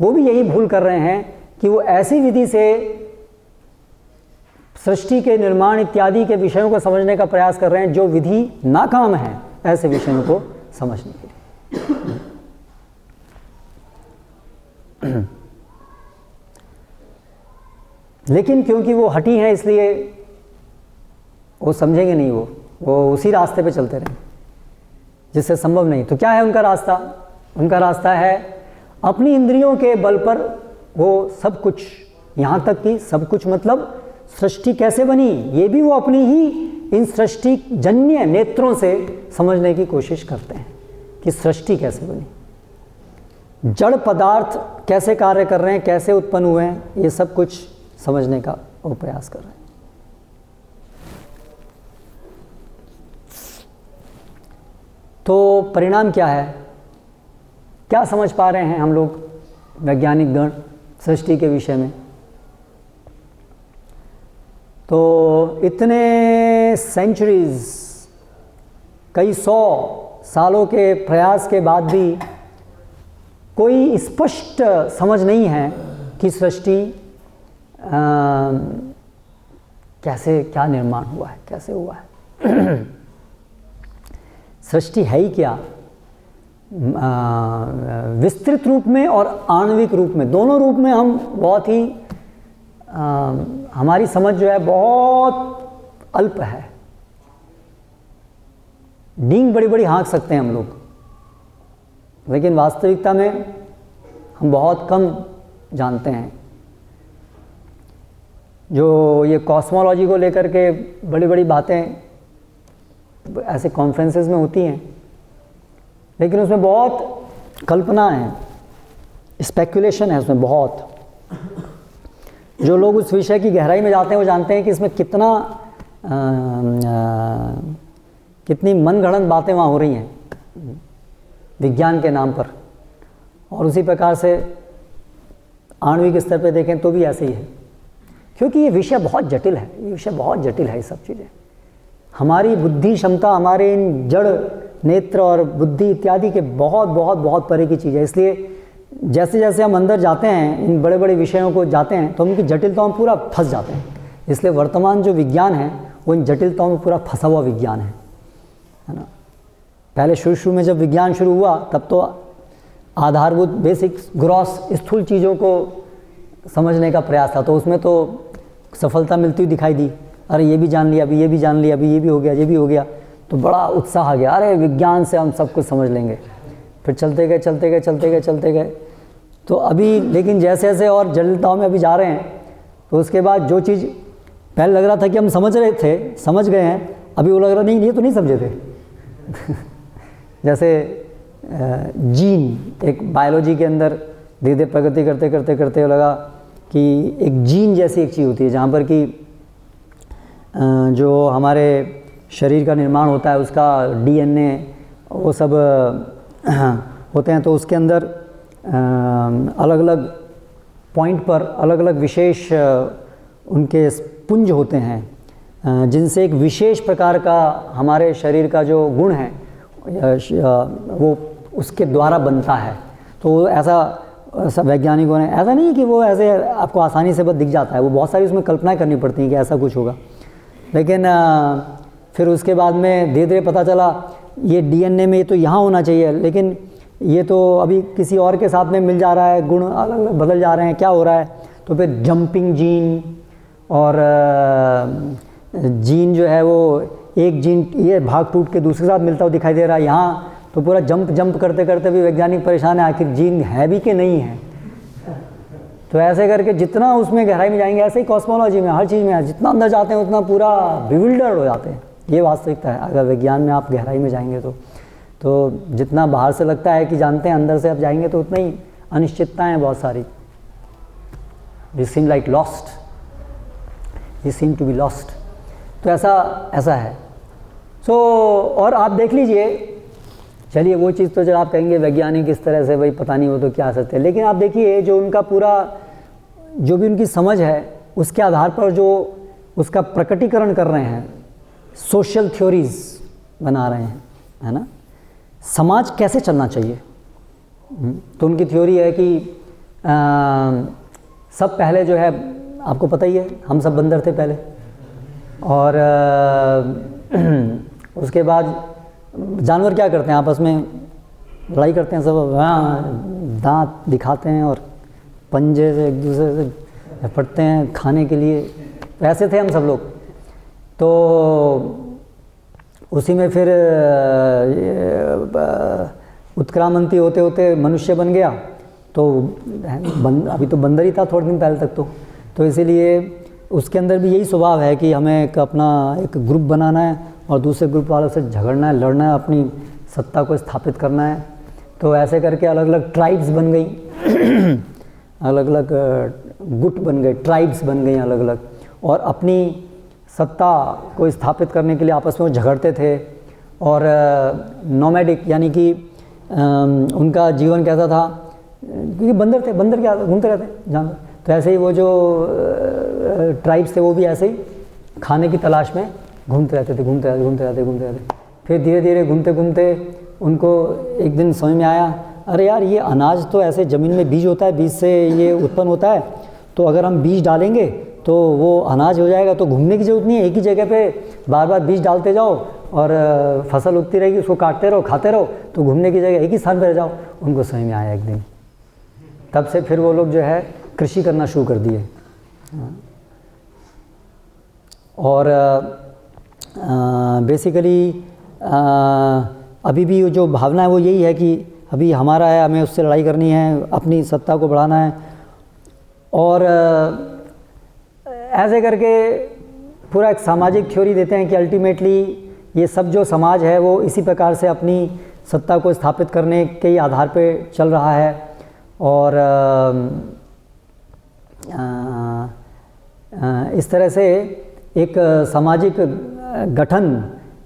वो भी यही भूल कर रहे हैं कि वो ऐसी विधि से सृष्टि के निर्माण इत्यादि के विषयों को समझने का प्रयास कर रहे हैं जो विधि नाकाम है ऐसे विषयों को समझने के लिए। लेकिन क्योंकि वो हठी हैं इसलिए वो समझेंगे नहीं, वो उसी रास्ते पे चलते रहें जिससे संभव नहीं। तो क्या है उनका रास्ता? उनका रास्ता है अपनी इंद्रियों के बल पर वो सब कुछ, यहाँ तक कि सब कुछ मतलब सृष्टि कैसे बनी ये भी वो अपनी ही इन सृष्टि जन्य नेत्रों से समझने की कोशिश करते हैं कि सृष्टि कैसे बनी, जड़ पदार्थ कैसे कार्य कर रहे हैं, कैसे उत्पन्न हुए हैं, ये सब कुछ समझने का वो प्रयास कर रहे हैं। तो परिणाम क्या है? क्या समझ पा रहे हैं हम लोग वैज्ञानिक गण सृष्टि के विषय में? तो इतने सेंचुरीज, कई 100 सालों के प्रयास के बाद भी कोई स्पष्ट समझ नहीं है कि सृष्टि कैसे, क्या निर्माण हुआ है, कैसे हुआ है। सृष्टि है ही क्या, विस्तृत रूप में और आणविक रूप में, दोनों रूप में हम बहुत ही हमारी समझ जो है बहुत अल्प है। डींग बड़ी बड़ी हाँक सकते हैं हम लोग, लेकिन वास्तविकता में हम बहुत कम जानते हैं। जो ये कॉस्मोलॉजी को लेकर के बड़ी बड़ी बातें ऐसे कॉन्फ्रेंसेस में होती हैं, लेकिन उसमें बहुत कल्पना है, स्पेकुलेशन है उसमें बहुत। जो लोग उस विषय की गहराई में जाते हैं वो जानते हैं कि इसमें कितनी मनगढ़ंत बातें वहाँ हो रही हैं विज्ञान के नाम पर। और उसी प्रकार से आणविक स्तर पे देखें तो भी ऐसे ही है, क्योंकि ये विषय बहुत जटिल है, ये विषय बहुत जटिल है। ये सब चीज़ें हमारी बुद्धि क्षमता, हमारे इन जड़ नेत्र और बुद्धि इत्यादि के बहुत बहुत बहुत परे की चीज़ है। इसलिए जैसे जैसे हम अंदर जाते हैं, इन बड़े बड़े विषयों को जाते हैं, तो उनकी जटिलताओं में पूरा फंस जाते हैं। इसलिए वर्तमान जो विज्ञान है वो इन जटिलताओं में पूरा फंसा हुआ विज्ञान है ना। पहले शुरू में जब विज्ञान शुरू हुआ तब तो आधारभूत बेसिक ग्रॉस स्थूल चीज़ों को समझने का प्रयास था, तो उसमें तो सफलता मिलती हुई दिखाई दी। अरे ये भी जान लिया, अभी ये भी जान लिया, अभी ये भी हो गया, ये भी हो गया, तो बड़ा उत्साह आ गया, अरे विज्ञान से हम सब कुछ समझ लेंगे। फिर चलते गए चलते गए चलते गए चलते गए, तो अभी लेकिन जैसे जैसे और जटिलताओं में अभी जा रहे हैं, तो उसके बाद जो चीज़ पहले लग रहा था कि हम समझ रहे थे, समझ गए हैं, अभी वो लग रहा नहीं, ये तो नहीं समझे थे। जैसे जीन, एक बायोलॉजी के अंदर धीरे धीरे प्रगति करते करते करते लगा कि एक जीन जैसी एक चीज़ होती है जहाँ पर कि जो हमारे शरीर का निर्माण होता है उसका DNA वो सब होते हैं, तो उसके अंदर अलग अलग पॉइंट पर अलग अलग विशेष उनके पुंज होते हैं जिनसे एक विशेष प्रकार का हमारे शरीर का जो गुण है वो उसके द्वारा बनता है। तो ऐसा वैज्ञानिकों ने, ऐसा नहीं कि वो ऐसे आपको आसानी से बस दिख जाता है, वो बहुत सारी उसमें कल्पनाएं करनी पड़ती हैं कि ऐसा कुछ होगा। लेकिन फिर उसके बाद में धीरे धीरे पता चला ये DNA में ये तो यहाँ होना चाहिए, लेकिन ये तो अभी किसी और के साथ में मिल जा रहा है, गुण अलग अलग बदल जा रहे हैं, क्या हो रहा है। तो फिर जंपिंग जीन और जीन जो है वो एक जीन ये भाग टूट के दूसरे के साथ मिलता हुआ दिखाई दे रहा है यहाँ, तो पूरा जंप करते करते भी वैज्ञानिक परेशान है आखिर जीन है भी कि नहीं है। तो ऐसे करके जितना उसमें गहराई में जाएंगे, ऐसे ही कॉस्मोलॉजी में हर चीज़ में जितना अंदर जाते हैं उतना पूरा बिविल्डर हो जाते हैं, ये वास्तविकता है। अगर विज्ञान में आप गहराई में जाएंगे तो जितना बाहर से लगता है कि जानते हैं, अंदर से आप जाएंगे तो उतना ही अनिश्चितताएं हैं बहुत सारी। We seem like lost, we seem to be lost. तो ऐसा है। सो और आप देख लीजिए, चलिए वो चीज़ तो जब आप कहेंगे वैज्ञानिक इस तरह से भाई पता नहीं वो तो क्या सकते हैं, लेकिन आप देखिए जो उनका पूरा जो भी उनकी समझ है उसके आधार पर जो उसका प्रकटीकरण कर रहे हैं, सोशल थ्योरीज बना रहे हैं, है ना, समाज कैसे चलना चाहिए। तो उनकी थ्योरी है कि सब पहले जो है, आपको पता ही है हम सब बंदर थे पहले, और उसके बाद जानवर क्या करते हैं, आपस में लड़ाई करते हैं सब, हाँ दांत दिखाते हैं और पंजे से एक दूसरे से फटते हैं खाने के लिए। तो ऐसे थे हम सब लोग। तो उसी में फिर उत्क्रामंती होते होते मनुष्य बन गया। तो अभी तो बंदर ही था थोड़े दिन पहले तक। तो इसीलिए उसके अंदर भी यही स्वभाव है कि हमें एक अपना एक ग्रुप बनाना है और दूसरे ग्रुप वालों से झगड़ना है, लड़ना है, अपनी सत्ता को स्थापित करना है। तो ऐसे करके अलग अलग ट्राइब्स बन गई अलग अलग गुट बन गए, ट्राइब्स बन गई अलग अलग, और अपनी सत्ता को स्थापित करने के लिए आपस में झगड़ते थे। और नोमैडिक यानी कि उनका जीवन कैसा था, क्योंकि बंदर थे, बंदर क्या घूमते रहते जानवर। तो ऐसे ही वो जो ट्राइब्स थे वो भी ऐसे ही खाने की तलाश में घूमते रहते थे। फिर धीरे धीरे घूमते घूमते उनको एक दिन समझ में आया, अरे यार ये अनाज तो ऐसे ज़मीन में बीज होता है, बीज से ये उत्पन्न होता है, तो अगर हम बीज डालेंगे तो वो अनाज हो जाएगा। तो घूमने की ज़रूरत नहीं है, एक ही जगह पे बार बार बीज डालते जाओ और फसल उगती रहेगी, उसको काटते रहो, खाते रहो, तो घूमने की जगह एक ही स्थान पर रह जाओ। उनको समझ में आया एक दिन, तब से फिर वो लोग जो है कृषि करना शुरू कर दिए। और बेसिकली अभी भी जो भावना है वो यही है कि अभी हमारा है, हमें उससे लड़ाई करनी है, अपनी सत्ता को बढ़ाना है। और ऐसे करके पूरा एक सामाजिक थ्योरी देते हैं कि अल्टीमेटली ये सब जो समाज है वो इसी प्रकार से अपनी सत्ता को स्थापित करने के ही आधार पे चल रहा है। और इस तरह से एक सामाजिक गठन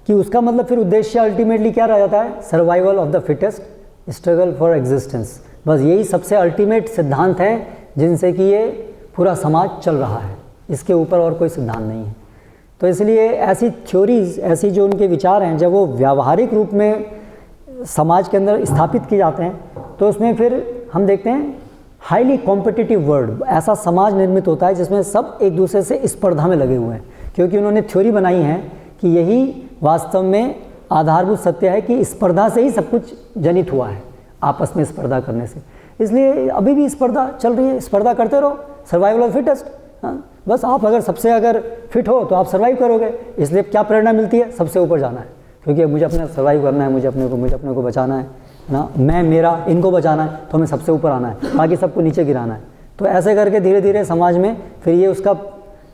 कि उसका मतलब फिर उद्देश्य अल्टीमेटली क्या रह जाता है, survival of the fittest, struggle for existence. बस यही सबसे अल्टीमेट सिद्धांत हैं जिनसे कि ये पूरा समाज चल रहा है, इसके ऊपर और कोई सिद्धांत नहीं है। तो इसलिए ऐसी थ्योरीज, ऐसी जो उनके विचार हैं, जब वो व्यावहारिक रूप में समाज के अंदर स्थापित किए जाते हैं तो उसमें फिर हम देखते हैं हाईली कॉम्पिटिटिव वर्ल्ड, ऐसा समाज निर्मित होता है जिसमें सब एक दूसरे से स्पर्धा में लगे हुए हैं, क्योंकि उन्होंने थ्योरी बनाई है कि यही वास्तव में आधारभूत सत्य है कि स्पर्धा से ही सब कुछ जनित हुआ है, आपस में स्पर्धा करने से। इसलिए अभी भी स्पर्धा चल रही है, स्पर्धा करते रहो, सर्वाइवल ऑफ फिटेस्ट। हाँ, बस आप अगर सबसे अगर फिट हो तो आप सर्वाइव करोगे। इसलिए क्या प्रेरणा मिलती है, सबसे ऊपर जाना है, क्योंकि मुझे अपने सर्वाइव करना है, मुझे अपने को बचाना है ना, मैं मेरा इनको बचाना है, तो हमें सबसे ऊपर आना है, बाकी सबको नीचे गिराना है। तो ऐसे करके धीरे धीरे समाज में फिर ये उसका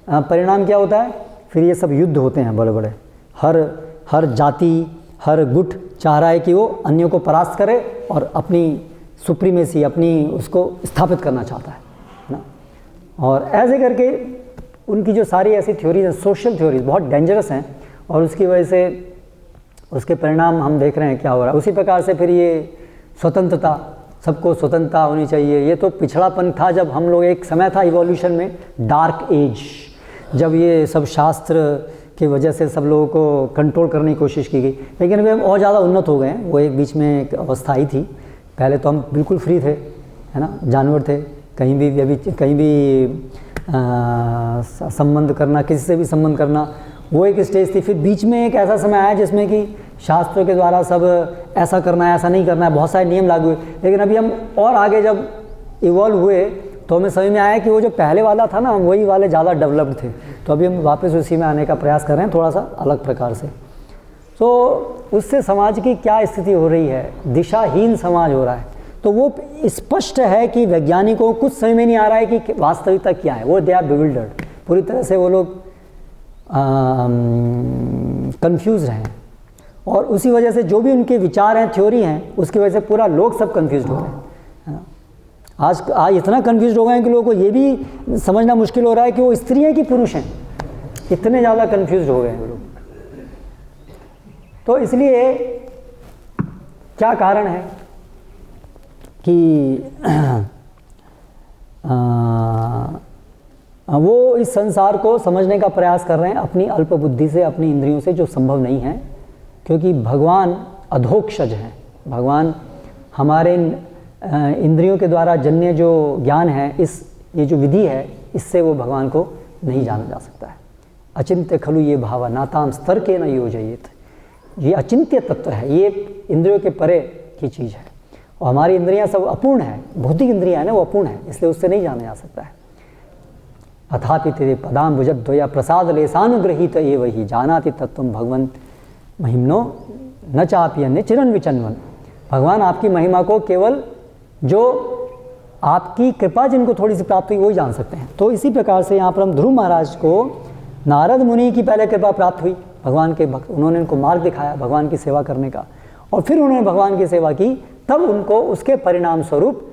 परिणाम क्या होता है, फिर ये सब युद्ध होते हैं बड़े बड़े। हर जाति, हर गुट चाह रहा है कि वो अन्यों को परास्त करे और अपनी सुप्रीमेसी, अपनी उसको स्थापित करना चाहता है ना। और ऐसे करके उनकी जो सारी ऐसी थ्योरीज हैं, सोशल थ्योरीज, बहुत डेंजरस हैं, और उसकी वजह से उसके परिणाम हम देख रहे हैं क्या हो रहा है। उसी प्रकार से फिर ये स्वतंत्रता, सबको स्वतंत्रता होनी चाहिए, ये तो पिछड़ापन था जब हम लोग, एक समय था इवोल्यूशन में, डार्क एज, जब ये सब शास्त्र की वजह से सब लोगों को कंट्रोल करने की कोशिश की गई। लेकिन अभी हम और ज़्यादा उन्नत हो गए हैं। वो एक बीच में एक अवस्था आई थी, पहले तो हम बिल्कुल फ्री थे, है ना, जानवर थे, कहीं भी संबंध करना, किसी से भी संबंध करना, वो एक स्टेज थी। फिर बीच में एक ऐसा समय आया जिसमें कि शास्त्रों के द्वारा सब ऐसा करना है, ऐसा नहीं करना है, बहुत सारे नियम लागू हुए। लेकिन अभी हम और आगे जब इवॉल्व हुए तो हमें समझ में आया कि वो जो पहले वाला था ना, वही वाले ज़्यादा डेवलप्ड थे। तो अभी हम वापस उसी में आने का प्रयास कर रहे हैं, थोड़ा सा अलग प्रकार से। तो उससे समाज की क्या स्थिति हो रही है, दिशाहीन समाज हो रहा है। तो वो स्पष्ट है कि वैज्ञानिकों को कुछ समझ में नहीं आ रहा है कि वास्तविकता क्या है। वो दे आर बिविल्डर्ड, पूरी तरह से वो लोग कंफ्यूज हैं, और उसी वजह से जो भी उनके विचार हैं, थ्योरी हैं, उसकी वजह से पूरा लोग सब कंफ्यूज हो रहे हैं, है ना। आज इतना कंफ्यूज हो गए हैं कि लोगों को ये भी समझना मुश्किल हो रहा है कि वो स्त्री हैं कि पुरुष हैं, इतने ज़्यादा कंफ्यूज हो गए हैं लोग। तो इसलिए क्या कारण है कि वो इस संसार को समझने का प्रयास कर रहे हैं अपनी अल्प बुद्धि से, अपनी इंद्रियों से, जो संभव नहीं है, क्योंकि भगवान अधोक्षज हैं। भगवान हमारे इंद्रियों के द्वारा जन्य जो ज्ञान है, ये जो विधि है, इससे वो भगवान को नहीं जाना जा सकता है। अचिंत्य खलु ये भावा नाताम स्तर के न योजयेत, ये अचिंत्य तत्व है, ये इंद्रियों के परे की चीज़ है। और हमारी इंद्रियां सब अपूर्ण है, भौतिक इंद्रियां है ना, वो अपूर्ण है, इसलिए उससे नहीं जाना जा सकता है। अथापि तेरे पदाम भुजद्वया प्रसाद लेसानुग्रहीत ये वही जानाति तत्वम भगवन् महिम्नो न चापि अन्य चिरन विचन्वन। भगवान आपकी महिमा को केवल जो आपकी कृपा जिनको थोड़ी सी प्राप्त हुई वही जान सकते हैं। तो इसी प्रकार से यहाँ पर हम ध्रुव महाराज को नारद मुनि की पहले कृपा प्राप्त हुई, भगवान के भक्त, उन्होंने उनको मार्ग दिखाया भगवान की सेवा करने का, और फिर उन्होंने भगवान की सेवा की, तब उनको उसके परिणाम स्वरूप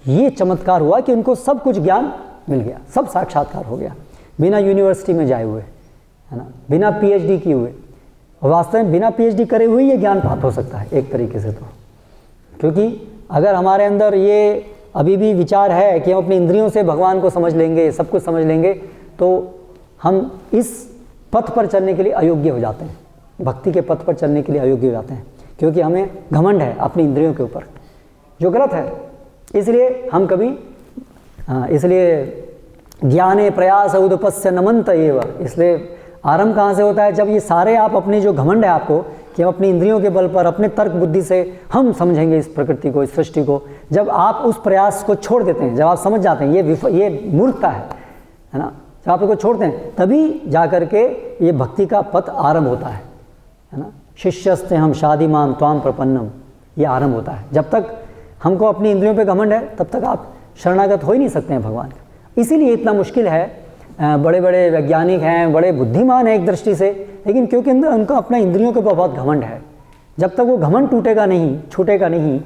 ये चमत्कार हुआ कि उनको सब कुछ ज्ञान मिल गया, सब साक्षात्कार हो गया, बिना यूनिवर्सिटी में जाए हुए, है ना, बिना पीएचडी किए हुए। और वास्तव में बिना पीएचडी करे हुए ये ज्ञान प्राप्त हो सकता है एक तरीके से, तो क्योंकि अगर हमारे अंदर ये अभी भी विचार है कि हम अपनी इंद्रियों से भगवान को समझ लेंगे, सब कुछ समझ लेंगे, तो हम इस पथ पर चलने के लिए अयोग्य हो जाते हैं, भक्ति के पथ पर चलने के लिए अयोग्य हो जाते हैं, क्योंकि हमें घमंड है अपनी इंद्रियों के ऊपर, जो गलत है। इसलिए हम कभी इसलिए ज्ञाने प्रयास उदपस्य नमंत एव, इसलिए आरंभ कहाँ से होता है, जब ये सारे आप अपनी जो घमंड है आपको कि हम अपनी इंद्रियों के बल पर अपने तर्क बुद्धि से हम समझेंगे इस प्रकृति को, इस सृष्टि को, जब आप उस प्रयास को छोड़ देते हैं, जब आप समझ जाते हैं ये मूर्खता है ना, जब आप इसको छोड़ते हैं, तभी जा कर के ये भक्ति का पथ आरंभ होता है ना। शिष्यस्ते हम शादिमाम त्वाम प्रपन्नम, ये आरंभ होता है। जब तक हमको अपनी इंद्रियों पे घमंड है, तब तक आप शरणागत हो ही नहीं सकते हैं भगवान का। इसीलिए इतना मुश्किल है। बड़े बड़े वैज्ञानिक हैं, बड़े बुद्धिमान हैं एक दृष्टि से, लेकिन क्योंकि उनका अपना इंद्रियों के ऊपर बहुत घमंड है, जब तक वो घमंड टूटेगा नहीं, छूटेगा नहीं,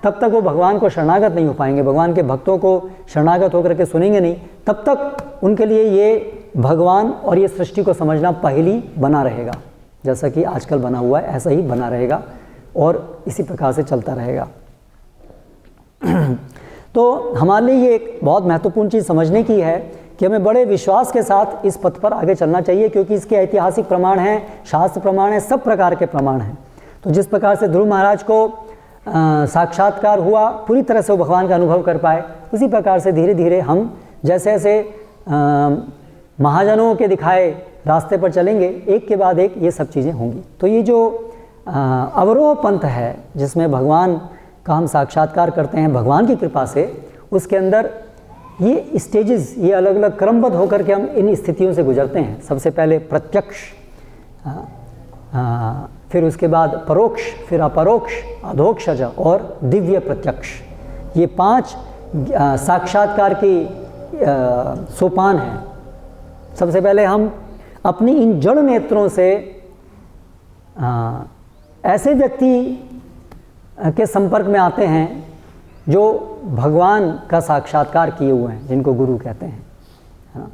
तब तक वो भगवान को शरणागत नहीं हो पाएंगे, भगवान के भक्तों को शरणागत होकर के सुनेंगे नहीं, तब तक उनके लिए ये भगवान और ये सृष्टि को समझना पहेली बना रहेगा। जैसा कि आजकल बना हुआ है, ऐसा ही बना रहेगा और इसी प्रकार से चलता रहेगा। तो हमारे लिए ये एक बहुत महत्वपूर्ण चीज़ समझने की है कि हमें बड़े विश्वास के साथ इस पथ पर आगे चलना चाहिए, क्योंकि इसके ऐतिहासिक प्रमाण हैं, शास्त्र प्रमाण हैं, सब प्रकार के प्रमाण हैं। तो जिस प्रकार से ध्रुव महाराज को साक्षात्कार हुआ, पूरी तरह से वो भगवान का अनुभव कर पाए, उसी प्रकार से धीरे धीरे हम जैसे जैसे महाजनों के दिखाए रास्ते पर चलेंगे, एक के बाद एक ये सब चीज़ें होंगी। तो ये जो अवरोह पंथ है, जिसमें भगवान का हम साक्षात्कार करते हैं भगवान की कृपा से, उसके अंदर ये स्टेजेस, ये अलग अलग क्रमबद्ध होकर के हम इन स्थितियों से गुजरते हैं। सबसे पहले प्रत्यक्ष, फिर उसके बाद परोक्ष, फिर अपरोक्ष, अधोक्षज और दिव्य प्रत्यक्ष। ये 5 साक्षात्कार की सोपान हैं। सबसे पहले हम अपनी इन जड़ नेत्रों से ऐसे व्यक्ति के संपर्क में आते हैं जो भगवान का साक्षात्कार किए हुए हैं, जिनको गुरु कहते हैं, है ना।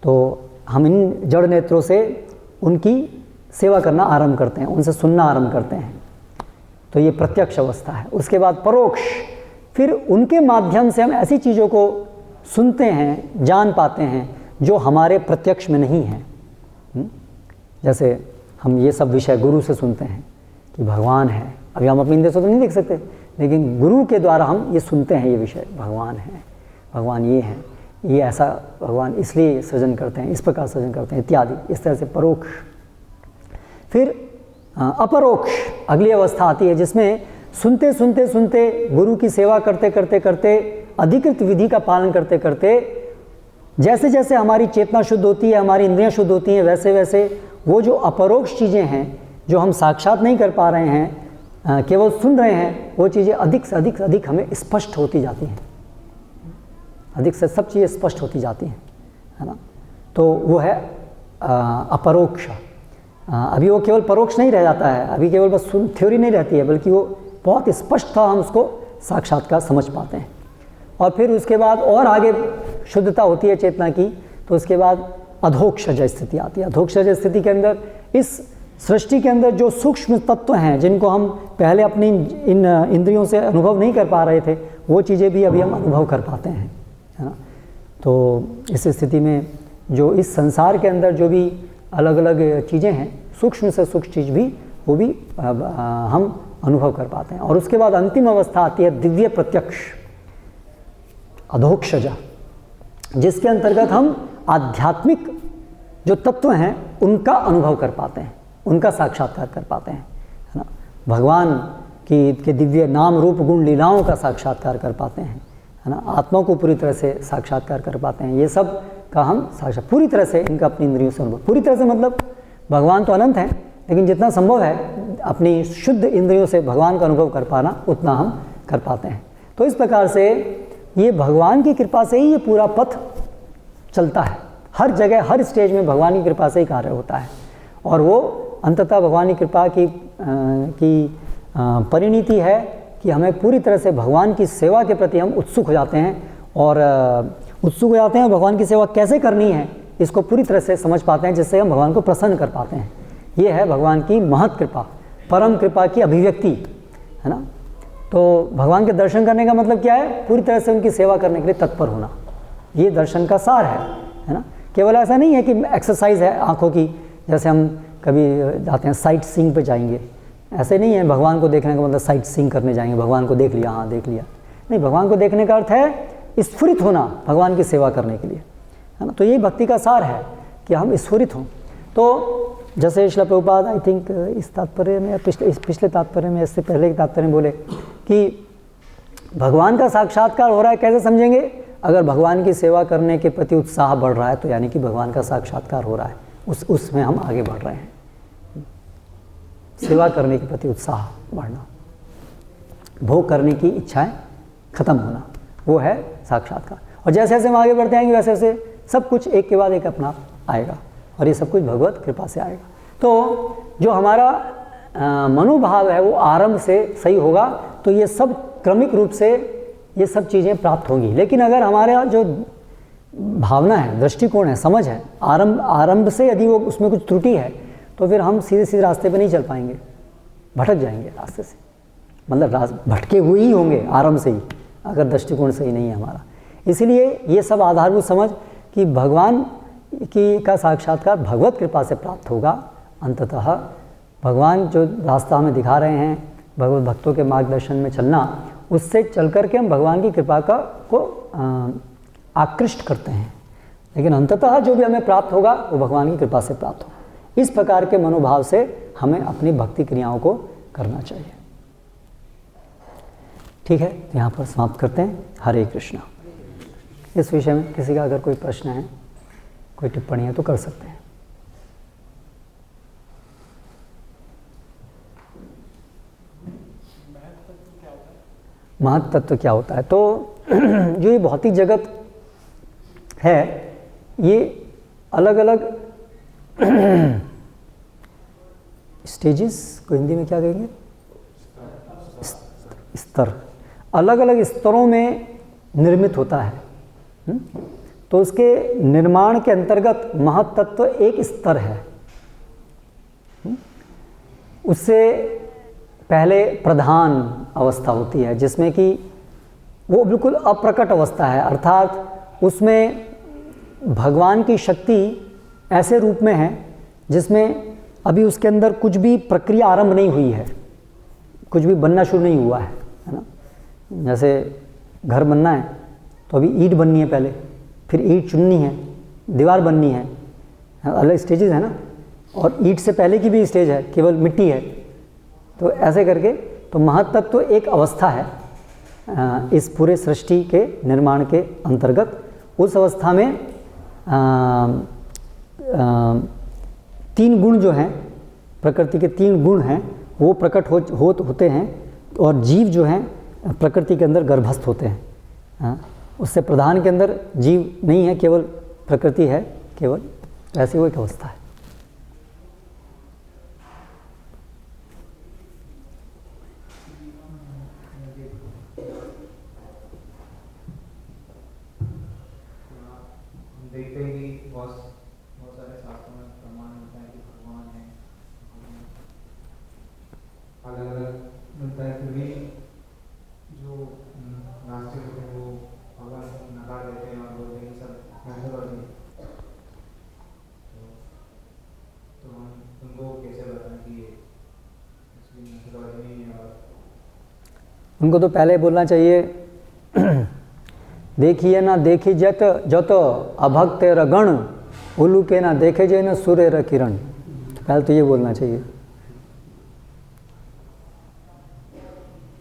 तो हम इन जड़ नेत्रों से उनकी सेवा करना आरंभ करते हैं, उनसे सुनना आरंभ करते हैं। तो ये प्रत्यक्ष अवस्था है। उसके बाद परोक्ष, फिर उनके माध्यम से हम ऐसी चीज़ों को सुनते हैं, जान पाते हैं जो हमारे प्रत्यक्ष में नहीं है। जैसे हम ये सब विषय गुरु से सुनते हैं कि भगवान है, अभी हम अपनी इंद्रियों से तो नहीं देख सकते, लेकिन गुरु के द्वारा हम ये सुनते हैं, ये विषय भगवान है, भगवान ये है, ये ऐसा भगवान इसलिए सृजन करते हैं, इस प्रकार सृजन करते हैं इत्यादि। इस तरह से परोक्ष। फिर अपरोक्ष अगली अवस्था आती है, जिसमें सुनते सुनते सुनते गुरु की सेवा करते करते करते, अधिकृत विधि का पालन करते करते, जैसे जैसे हमारी चेतना शुद्ध होती है, हमारी इंद्रियां शुद्ध होती हैं, वैसे वैसे वो जो अपरोक्ष चीज़ें हैं, जो हम साक्षात नहीं कर पा रहे हैं, केवल सुन रहे हैं, वो चीज़ें अधिक से अधिक हमें स्पष्ट होती जाती हैं, अधिक से सब चीज़ें स्पष्ट होती जाती हैं, है ना। तो वो है अपरोक्ष। अभी वो केवल परोक्ष नहीं रह जाता है, अभी केवल बस थ्योरी नहीं रहती है, बल्कि वो बहुत स्पष्ट था, हम उसको साक्षात्कार समझ पाते हैं। और फिर उसके बाद और आगे शुद्धता होती है चेतना की, तो उसके बाद अधोक्षज स्थिति आती है। अधोक्षज स्थिति के अंदर इस सृष्टि के अंदर जो सूक्ष्म तत्व हैं, जिनको हम पहले अपनी इन इंद्रियों से अनुभव नहीं कर पा रहे थे, वो चीज़ें भी अभी हम अनुभव कर पाते हैं, है ना। तो इस स्थिति में जो इस संसार के अंदर जो भी अलग अलग चीज़ें हैं, सूक्ष्म से सूक्ष्म चीज़ भी, वो भी हम अनुभव कर पाते हैं। और उसके बाद अंतिम अवस्था आती है दिव्य प्रत्यक्ष, अधोक्षज, जिसके अंतर्गत हम आध्यात्मिक जो तत्व हैं उनका अनुभव कर पाते हैं, उनका साक्षात्कार कर पाते हैं, है ना। भगवान के दिव्य नाम रूप गुण लीलाओं का साक्षात्कार कर पाते हैं, है ना। आत्मा को पूरी तरह से साक्षात्कार कर पाते हैं। ये सब का हम साक्षात पूरी तरह से इनका अपनी इंद्रियों से अनुभव, पूरी तरह से मतलब भगवान तो अनंत हैं, लेकिन जितना संभव है अपनी शुद्ध इंद्रियों से भगवान का अनुभव कर पाना, उतना हम कर पाते हैं। तो इस प्रकार से ये भगवान की कृपा से ही ये पूरा पथ चलता है। हर जगह हर स्टेज में भगवान की कृपा से ही कार्य होता है, और वो अंततः भगवान की कृपा की परिणति है कि हमें पूरी तरह से भगवान की सेवा के प्रति हम उत्सुक हो जाते हैं, और उत्सुक हो जाते हैं भगवान की सेवा कैसे करनी है इसको पूरी तरह से समझ पाते हैं, जिससे हम भगवान को प्रसन्न कर पाते हैं। ये है भगवान की महत कृपा, परम कृपा की अभिव्यक्ति, है ना। तो भगवान के दर्शन करने का मतलब क्या है? पूरी तरह से उनकी सेवा करने के लिए तत्पर होना, ये दर्शन का सार है ना। केवल ऐसा नहीं है कि एक्सरसाइज है आँखों की, जैसे हम कभी जाते हैं साइट सीइंग पे जाएंगे, ऐसे नहीं है भगवान को देखने का मतलब साइट सीइंग करने जाएंगे, भगवान को देख लिया, हाँ देख लिया, नहीं। भगवान को देखने का अर्थ है स्फुरित होना भगवान की सेवा करने के लिए, है ना। तो ये भक्ति का सार है कि हम स्फुरित हों। तो जैसे श्रील प्रभुपाद आई थिंक इस तात्पर्य में, पिछले तात्पर्य में, इससे पहले के तात्पर्य में बोले कि भगवान का साक्षात्कार हो रहा है, कैसे समझेंगे? अगर भगवान की सेवा करने के प्रति उत्साह बढ़ रहा है तो यानी कि भगवान का साक्षात्कार हो रहा है, उसमें हम आगे बढ़ रहे हैं। सेवा करने के प्रति उत्साह बढ़ना, भोग करने की इच्छाएं खत्म होना, वो है साक्षात्कार। और जैसे जैसे हम आगे बढ़ते आएंगे वैसे वैसे सब कुछ एक के बाद एक अपना आएगा, और ये सब कुछ भगवत कृपा से आएगा। तो जो हमारा मनोभाव है वो आरंभ से सही होगा तो ये सब क्रमिक रूप से ये सब चीज़ें प्राप्त होंगी। लेकिन अगर हमारा जो भावना है, दृष्टिकोण है, समझ है, आरंभ से यदि वो उसमें कुछ त्रुटि है तो फिर हम सीधे सीधे रास्ते पे नहीं चल पाएंगे, भटक जाएंगे रास्ते से, मतलब भटके हुए ही होंगे आरंभ से ही, अगर दृष्टिकोण सही नहीं है हमारा। इसीलिए ये सब आधारभूत समझ कि भगवान का साक्षात्कार भगवत कृपा से प्राप्त होगा। अंततः भगवान जो रास्ता हमें दिखा रहे हैं, भगवत भक्तों के मार्गदर्शन में चलना, उससे चल कर के हम भगवान की कृपा को आकृष्ट करते हैं। लेकिन अंततः जो भी हमें प्राप्त होगा वो भगवान की कृपा से प्राप्त होगा। इस प्रकार के मनोभाव से हमें अपनी भक्ति क्रियाओं को करना चाहिए। ठीक है, यहाँ पर समाप्त करते हैं। हरे कृष्णा। इस विषय में किसी का अगर कोई प्रश्न है, कोई टिप्पणी है तो कर सकते हैं। महत तत्व क्या होता है? तो जो ये भौतिक जगत है, ये अलग अलग स्टेजेस को हिंदी में क्या कहेंगे? स्तर, अलग अलग स्तरों में निर्मित होता है। तो उसके निर्माण के अंतर्गत महत तत्व एक स्तर है। उससे पहले प्रधान अवस्था होती है जिसमें कि वो बिल्कुल अप्रकट अवस्था है, अर्थात उसमें भगवान की शक्ति ऐसे रूप में है जिसमें अभी उसके अंदर कुछ भी प्रक्रिया आरंभ नहीं हुई है, कुछ भी बनना शुरू नहीं हुआ है ना। जैसे घर बनना है तो अभी ईंट बननी है पहले, फिर ईंट चुननी है, दीवार बननी है, अलग स्टेजेस है ना। और ईंट से पहले की भी स्टेज है, केवल मिट्टी है। तो ऐसे करके तो महत तत्व एक अवस्था है इस पूरे सृष्टि के निर्माण के अंतर्गत। उस अवस्था में तीन गुण जो हैं, प्रकृति के तीन गुण हैं, वो प्रकट होते हैं, और जीव जो हैं प्रकृति के अंदर गर्भस्थ होते हैं। उससे प्रधान के अंदर जीव नहीं है, केवल प्रकृति है, केवल ऐसी वो एक अवस्था है। अलग अलग मिलता है, फिर भी जो नास्तिक होते हैं वो भगवान नकार देते हैं और बोलते हैं कि सब मैथोलॉजी। तो हम उनको कैसे बताएं कि एक्चुअली मैथोलॉजी नहीं है? और उनको तो पहले बोलना चाहिए देखिए ना देखी जत जत अभक्त रगण उल्लू के ना देखे जे न सूर्य र किरण। पहले तो ये बोलना चाहिए।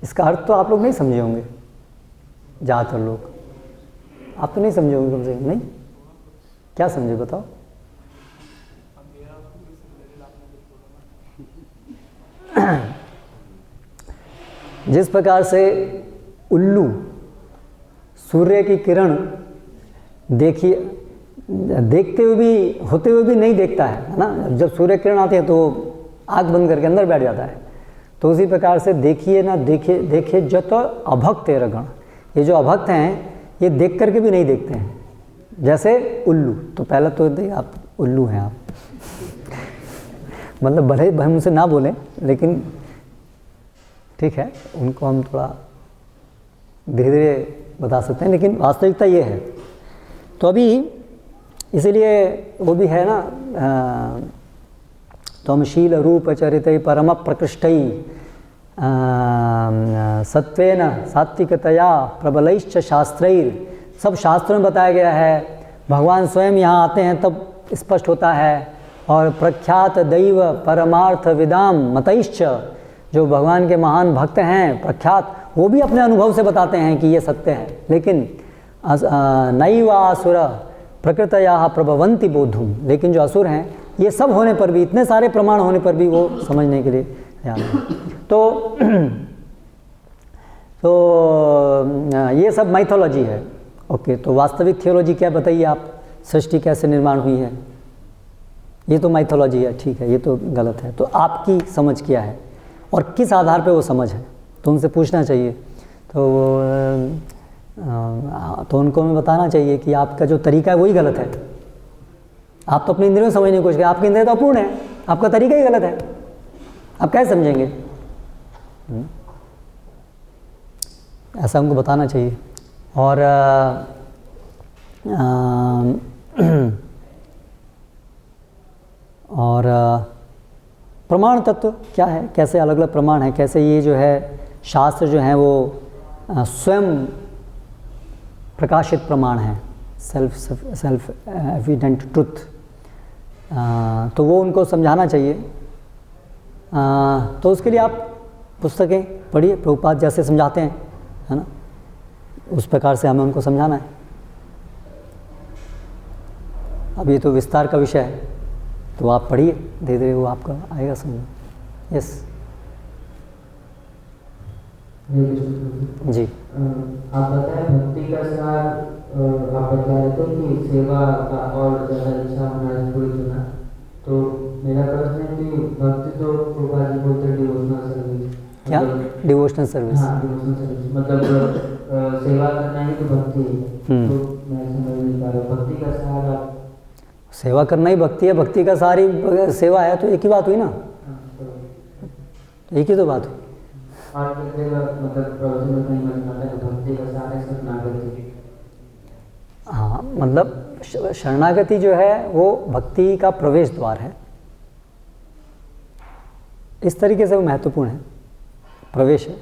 इसका अर्थ तो आप लोग नहीं समझे होंगे, ज़्यादातर लोग आप तो नहीं समझे होंगे, कम से कम नहीं। क्या समझे बताओ? जिस प्रकार से उल्लू सूर्य की किरण देखते हुए भी होते हुए भी नहीं देखता है ना। जब सूर्य किरण आती है तो आँख बंद करके अंदर बैठ जाता है। तो उसी प्रकार से देखिए ना देखे जत अभक्त रगण, ये जो अभक्त हैं ये देख करके भी नहीं देखते हैं, जैसे उल्लू। तो पहले तो आप उल्लू हैं आप मतलब भले हम उनसे ना बोलें, लेकिन ठीक है, उनको हम थोड़ा धीरे धीरे बता सकते हैं, लेकिन वास्तविकता ये है। तो अभी इसीलिए वो भी है ना, त्वमशील रूप चरितै परम प्रकृष्टै सत्वेन सात्विकतया प्रबलैश्च शास्त्रैर। सब शास्त्रों में बताया गया है। भगवान स्वयं यहाँ आते हैं तब स्पष्ट होता है। और प्रख्यात दैव परमार्थ विदाम मतैश्च, जो भगवान के महान भक्त हैं प्रख्यात, वो भी अपने अनुभव से बताते हैं कि ये सत्य है। लेकिन नैवासुर प्रकृतया प्रभवन्ति बोधुम, लेकिन जो असुर हैं ये सब होने पर भी, इतने सारे प्रमाण होने पर भी वो समझने के लिए तैयार नहीं। तो ये सब माइथोलॉजी है। ओके, तो वास्तविक थियोलॉजी क्या बताइए आप? सृष्टि कैसे निर्माण हुई है, ये तो माइथोलॉजी है, ठीक है, ये तो गलत है। तो आपकी समझ क्या है और किस आधार पे वो समझ है, तो उनसे पूछना चाहिए। तो उनको हमें बताना चाहिए कि आपका जो तरीका है वही गलत है। आप तो अपनी इंद्रियों समझने की कोशिश करें, आपकी इंद्रिय तो अपूर्ण है, आपका तरीका ही गलत है, आप कैसे समझेंगे? ऐसा उनको बताना चाहिए। और प्रमाण तत्व क्या है, कैसे अलग अलग प्रमाण है, कैसे ये जो है शास्त्र जो हैं वो स्वयं प्रकाशित प्रमाण हैं, सेल्फ एविडेंट ट्रुथ। तो वो उनको समझाना चाहिए। तो उसके लिए आप पुस्तकें पढ़िए, प्रभुपाद जैसे समझाते हैं, है ना, उस प्रकार से हमें उनको समझाना है। अब ये तो विस्तार का विषय है, तो आप पढ़िए, धीरे धीरे वो आपका आएगा समझ। यस जी। आप बताएं भक्ति का सार, आप बता रहे थे कि सेवा का और ज़्यादा इच्छा होना पूरी सुना। तो मेरा प्रश्न है कि भक्ति तो प्रभुपाद जी बोलते हैं डिवोशनल सर्विस। क्या डिवोशनल सर्विस? हाँ, डिवोशनल सर्विस मतलब सेवा करना ही तो भक्ति है। तो मैं समझ नहीं पा रहा, भक्ति का सार आप सेवा करना ही भक्ति है, भक्ति का सारी सेवा है, तो एक ही बात हुई ना, एक ही तो बात हुई। हाँ, मतलब शरणागति जो है वो भक्ति का प्रवेश द्वार है। इस तरीके से वो महत्वपूर्ण है, प्रवेश है।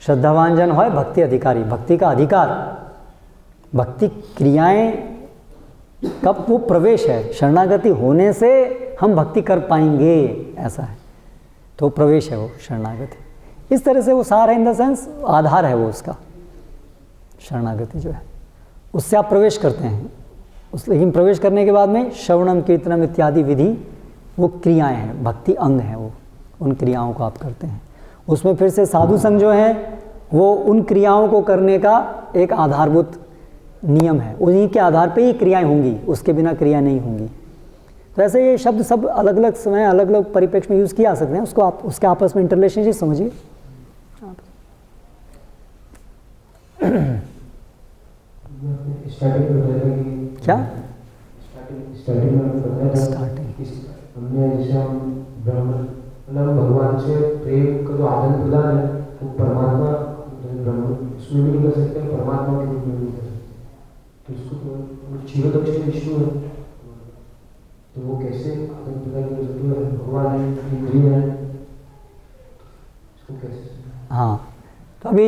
श्रद्धावान जन है भक्ति अधिकारी, भक्ति का अधिकार, भक्ति क्रियाएं कब वो प्रवेश है, शरणागति होने से हम भक्ति कर पाएंगे, ऐसा है। तो प्रवेश है वो शरणागति। इस तरह से वो सार है, इन द सेंस आधार है वो उसका, शरणागति जो है उससे आप प्रवेश करते हैं उस। लेकिन प्रवेश करने के बाद में श्रवणम कीर्तनम इत्यादि विधि वो क्रियाएं हैं, भक्ति अंग है वो, उन क्रियाओं को आप करते हैं। उसमें फिर से साधु संग जो है वो उन क्रियाओं को करने का एक आधारभूत नियम है, उन्हीं के आधार पे ये क्रियाएं होंगी, उसके बिना क्रिया नहीं होंगी। तो ऐसे ये शब्द सब अलग अलग समय अलग अलग परिप्रेक्ष्य में यूज़ किया जा सकते हैं, उसको आप उसके आपस में इंटररिलेशनशिप समझिए। क्या स्टार्टिंग में बताया था, हमने जैसे हम ब्राह्मण मतलब भगवान से प्रेम का जो आदान प्रदान है वो परमात्मा ब्रह्म उसमें भी नहीं कर सकते, परमात्मा के रूप में भी नहीं कर सकते। तो इसको तो क्षीरोदक्षिण विष्णु है, तो वो कैसे आदान प्रदान कर सकते हैं? भगवान है, इंद्रिय है, इसको कैसे? हाँ, तो अभी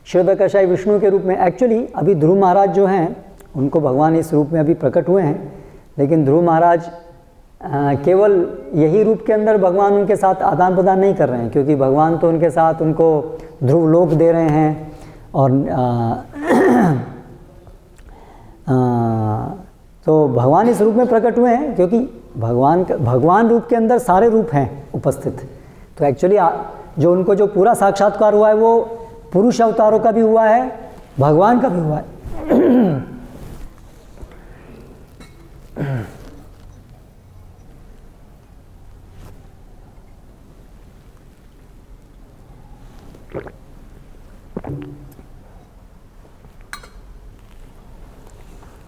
क्षीरोदकशाई विष्णु के रूप में एक्चुअली अभी ध्रुव महाराज जो हैं उनको भगवान इस रूप में अभी प्रकट हुए हैं, लेकिन ध्रुव महाराज केवल यही रूप के अंदर भगवान उनके साथ आदान प्रदान नहीं कर रहे हैं, क्योंकि भगवान तो उनके साथ उनको ध्रुव लोक दे रहे हैं और तो भगवान इस रूप में प्रकट हुए हैं क्योंकि भगवान रूप के अंदर सारे रूप हैं उपस्थित। तो एक्चुअली जो उनको जो पूरा साक्षात्कार हुआ है वो पुरुष अवतारों का भी हुआ है, भगवान का भी हुआ है।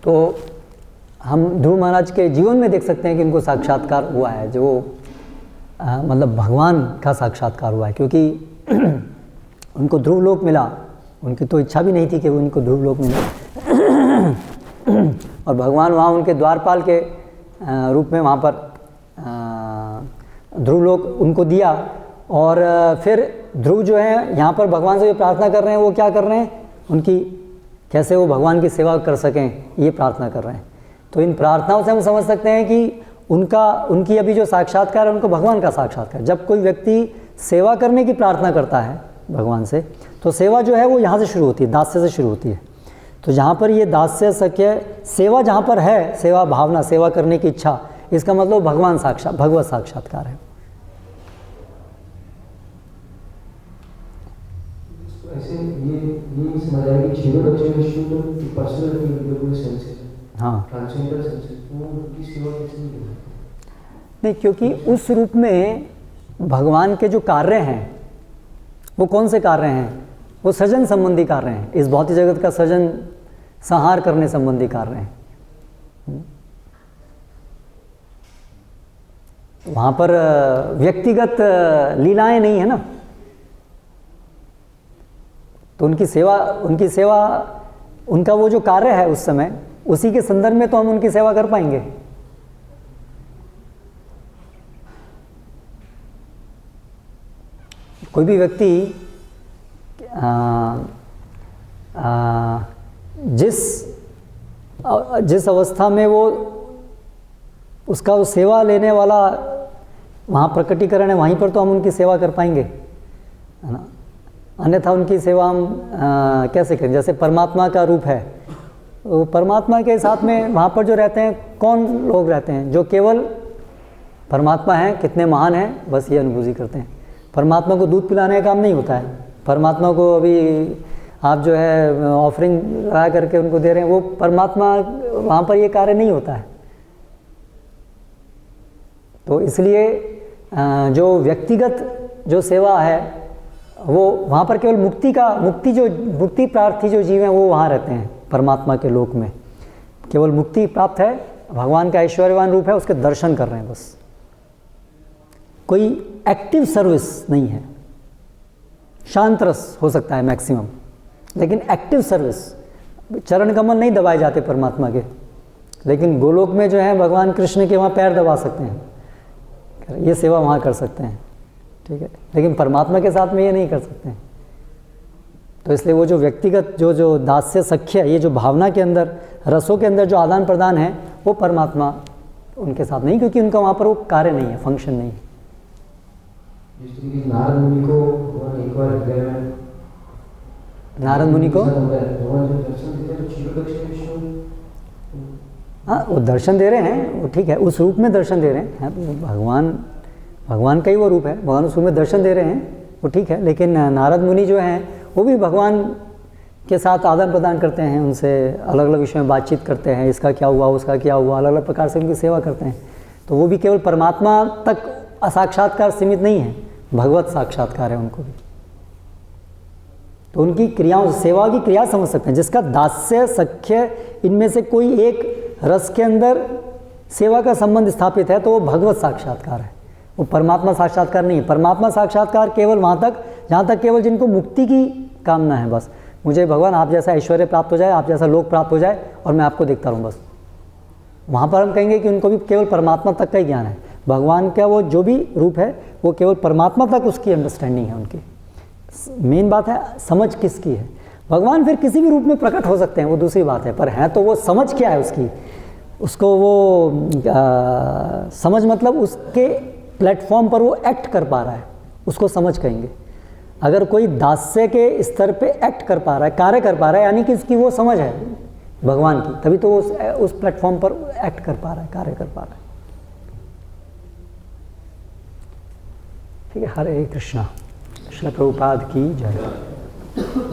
तो हम ध्रुव महाराज के जीवन में देख सकते हैं कि उनको साक्षात्कार हुआ है, जो मतलब भगवान का साक्षात्कार हुआ है, क्योंकि उनको ध्रुव लोक मिला। उनकी तो इच्छा भी नहीं थी कि वो उनको ध्रुव लोक मिले और भगवान वहाँ उनके द्वारपाल के रूप में वहाँ पर ध्रुव लोक उनको दिया। और फिर ध्रुव जो है यहाँ पर भगवान से जो प्रार्थना कर रहे हैं वो क्या कर रहे हैं, उनकी कैसे वो भगवान की सेवा कर सकें ये प्रार्थना कर रहे हैं। तो इन प्रार्थनाओं से हम समझ सकते हैं कि उनकी अभी जो साक्षात्कार है उनको भगवान का साक्षात्कार। जब कोई व्यक्ति सेवा करने की प्रार्थना करता है भगवान से, तो सेवा जो है वो यहाँ से शुरू होती है, दास्य से शुरू होती है। तो जहाँ पर ये दास्य सख्य सेवा जहाँ पर है, सेवा भावना, सेवा करने की इच्छा, इसका मतलब भगवत साक्षात्कार है। ऐसे ये समझ आया कि क्षीरोदक्षिण विष्णु तो पर्सनल सेंस है, हाँ, ट्रांसेंडेंटल सेंस है, वो उनकी सेवा कैसे नहीं कर सकते? नहीं, क्योंकि उस रूप में भगवान के जो कार्य हैं वो कौन से कार्य हैं, वो सृजन संबंधी कार्य हैं। इस भौतिक जगत का सृजन संहार करने संबंधी कार्य हैं। वहाँ पर व्यक्तिगत लीलाएं नहीं है ना। तो उनकी सेवा उनका वो जो कार्य है उस समय, उसी के संदर्भ में तो हम उनकी सेवा कर पाएंगे। कोई भी व्यक्ति जिस अवस्था में वो उसका वो सेवा लेने वाला वहाँ प्रकटीकरण है, वहीं पर तो हम उनकी सेवा कर पाएंगे, है ना। अन्यथा उनकी सेवा हम कैसे करें। जैसे परमात्मा का रूप है, वो परमात्मा के साथ में वहाँ पर जो रहते हैं, कौन लोग रहते हैं, जो केवल परमात्मा हैं, कितने महान हैं, बस ये अनुभूति करते हैं। परमात्मा को दूध पिलाने का काम नहीं होता है। परमात्मा को अभी आप जो है ऑफरिंग लगा करके उनको दे रहे हैं, वो परमात्मा वहाँ पर ये कार्य नहीं होता है। तो इसलिए जो व्यक्तिगत जो सेवा है वो वहाँ पर केवल मुक्ति प्रार्थी जो जीव हैं वो वहाँ रहते हैं परमात्मा के लोक में। केवल मुक्ति प्राप्त है, भगवान का ऐश्वर्यवान रूप है, उसके दर्शन कर रहे हैं बस। कोई एक्टिव सर्विस नहीं है। शांत रस हो सकता है मैक्सिमम, लेकिन एक्टिव सर्विस, चरण कमल नहीं दबाए जाते परमात्मा के, लेकिन गोलोक में जो है भगवान कृष्ण के वहाँ पैर दबा सकते हैं, ये सेवा वहाँ कर सकते हैं, ठीक है। लेकिन परमात्मा के साथ में ये नहीं कर सकते हैं। तो इसलिए वो जो व्यक्तिगत जो दास्य सख्य, ये जो भावना के अंदर, रसों के अंदर जो आदान प्रदान है, वो परमात्मा उनके साथ नहीं, क्योंकि उनका वहाँ पर वो कार्य नहीं है, फंक्शन नहीं है। नारद मुनि को एक बार नारद मुनि को हाँ, वो दर्शन दे रहे हैं, वो ठीक है, उस रूप में दर्शन दे रहे हैं। भगवान का ही वो रूप है, भगवान उस रूप में दर्शन दे रहे हैं, वो ठीक है। लेकिन नारद मुनि जो हैं वो भी भगवान के साथ आदान प्रदान करते हैं, उनसे अलग अलग विषय में बातचीत करते हैं, इसका क्या हुआ, उसका क्या हुआ, अलग अलग प्रकार से उनकी सेवा करते हैं। तो वो भी केवल परमात्मा तक साक्षात्कार सीमित नहीं है, भगवत साक्षात्कार है उनको भी। तो उनकी क्रियाओं, सेवा की क्रिया समझ सकते हैं, जिसका दास्य सख्य इनमें से कोई एक रस के अंदर सेवा का संबंध स्थापित है तो वो भगवत साक्षात्कार है, वो परमात्मा साक्षात्कार नहीं है। परमात्मा साक्षात्कार केवल वहाँ तक जहाँ तक केवल जिनको मुक्ति की कामना है, बस मुझे भगवान आप जैसा ऐश्वर्य प्राप्त हो जाए, आप जैसा लोक प्राप्त हो जाए और मैं आपको देखता रहूँ, बस वहाँ पर हम कहेंगे कि उनको भी केवल परमात्मा तक का ही ज्ञान है। भगवान का वो जो भी रूप है वो केवल परमात्मा तक उसकी अंडरस्टैंडिंग है उनकी। मेन बात है समझ किसकी है। भगवान फिर किसी भी रूप में प्रकट हो सकते हैं, वो दूसरी बात है, पर है तो वो समझ क्या है उसकी, उसको वो समझ मतलब उसके प्लेटफॉर्म पर वो एक्ट कर पा रहा है, उसको समझ कहेंगे। अगर कोई दास्य के स्तर पे एक्ट कर पा रहा है, कार्य कर पा रहा है, यानी कि इसकी वो समझ है भगवान की, तभी तो वो उस प्लेटफॉर्म पर एक्ट कर पा रहा है, कार्य कर पा रहा है। ठीक है, हरे कृष्णा। श्रील प्रभुपाद की जय।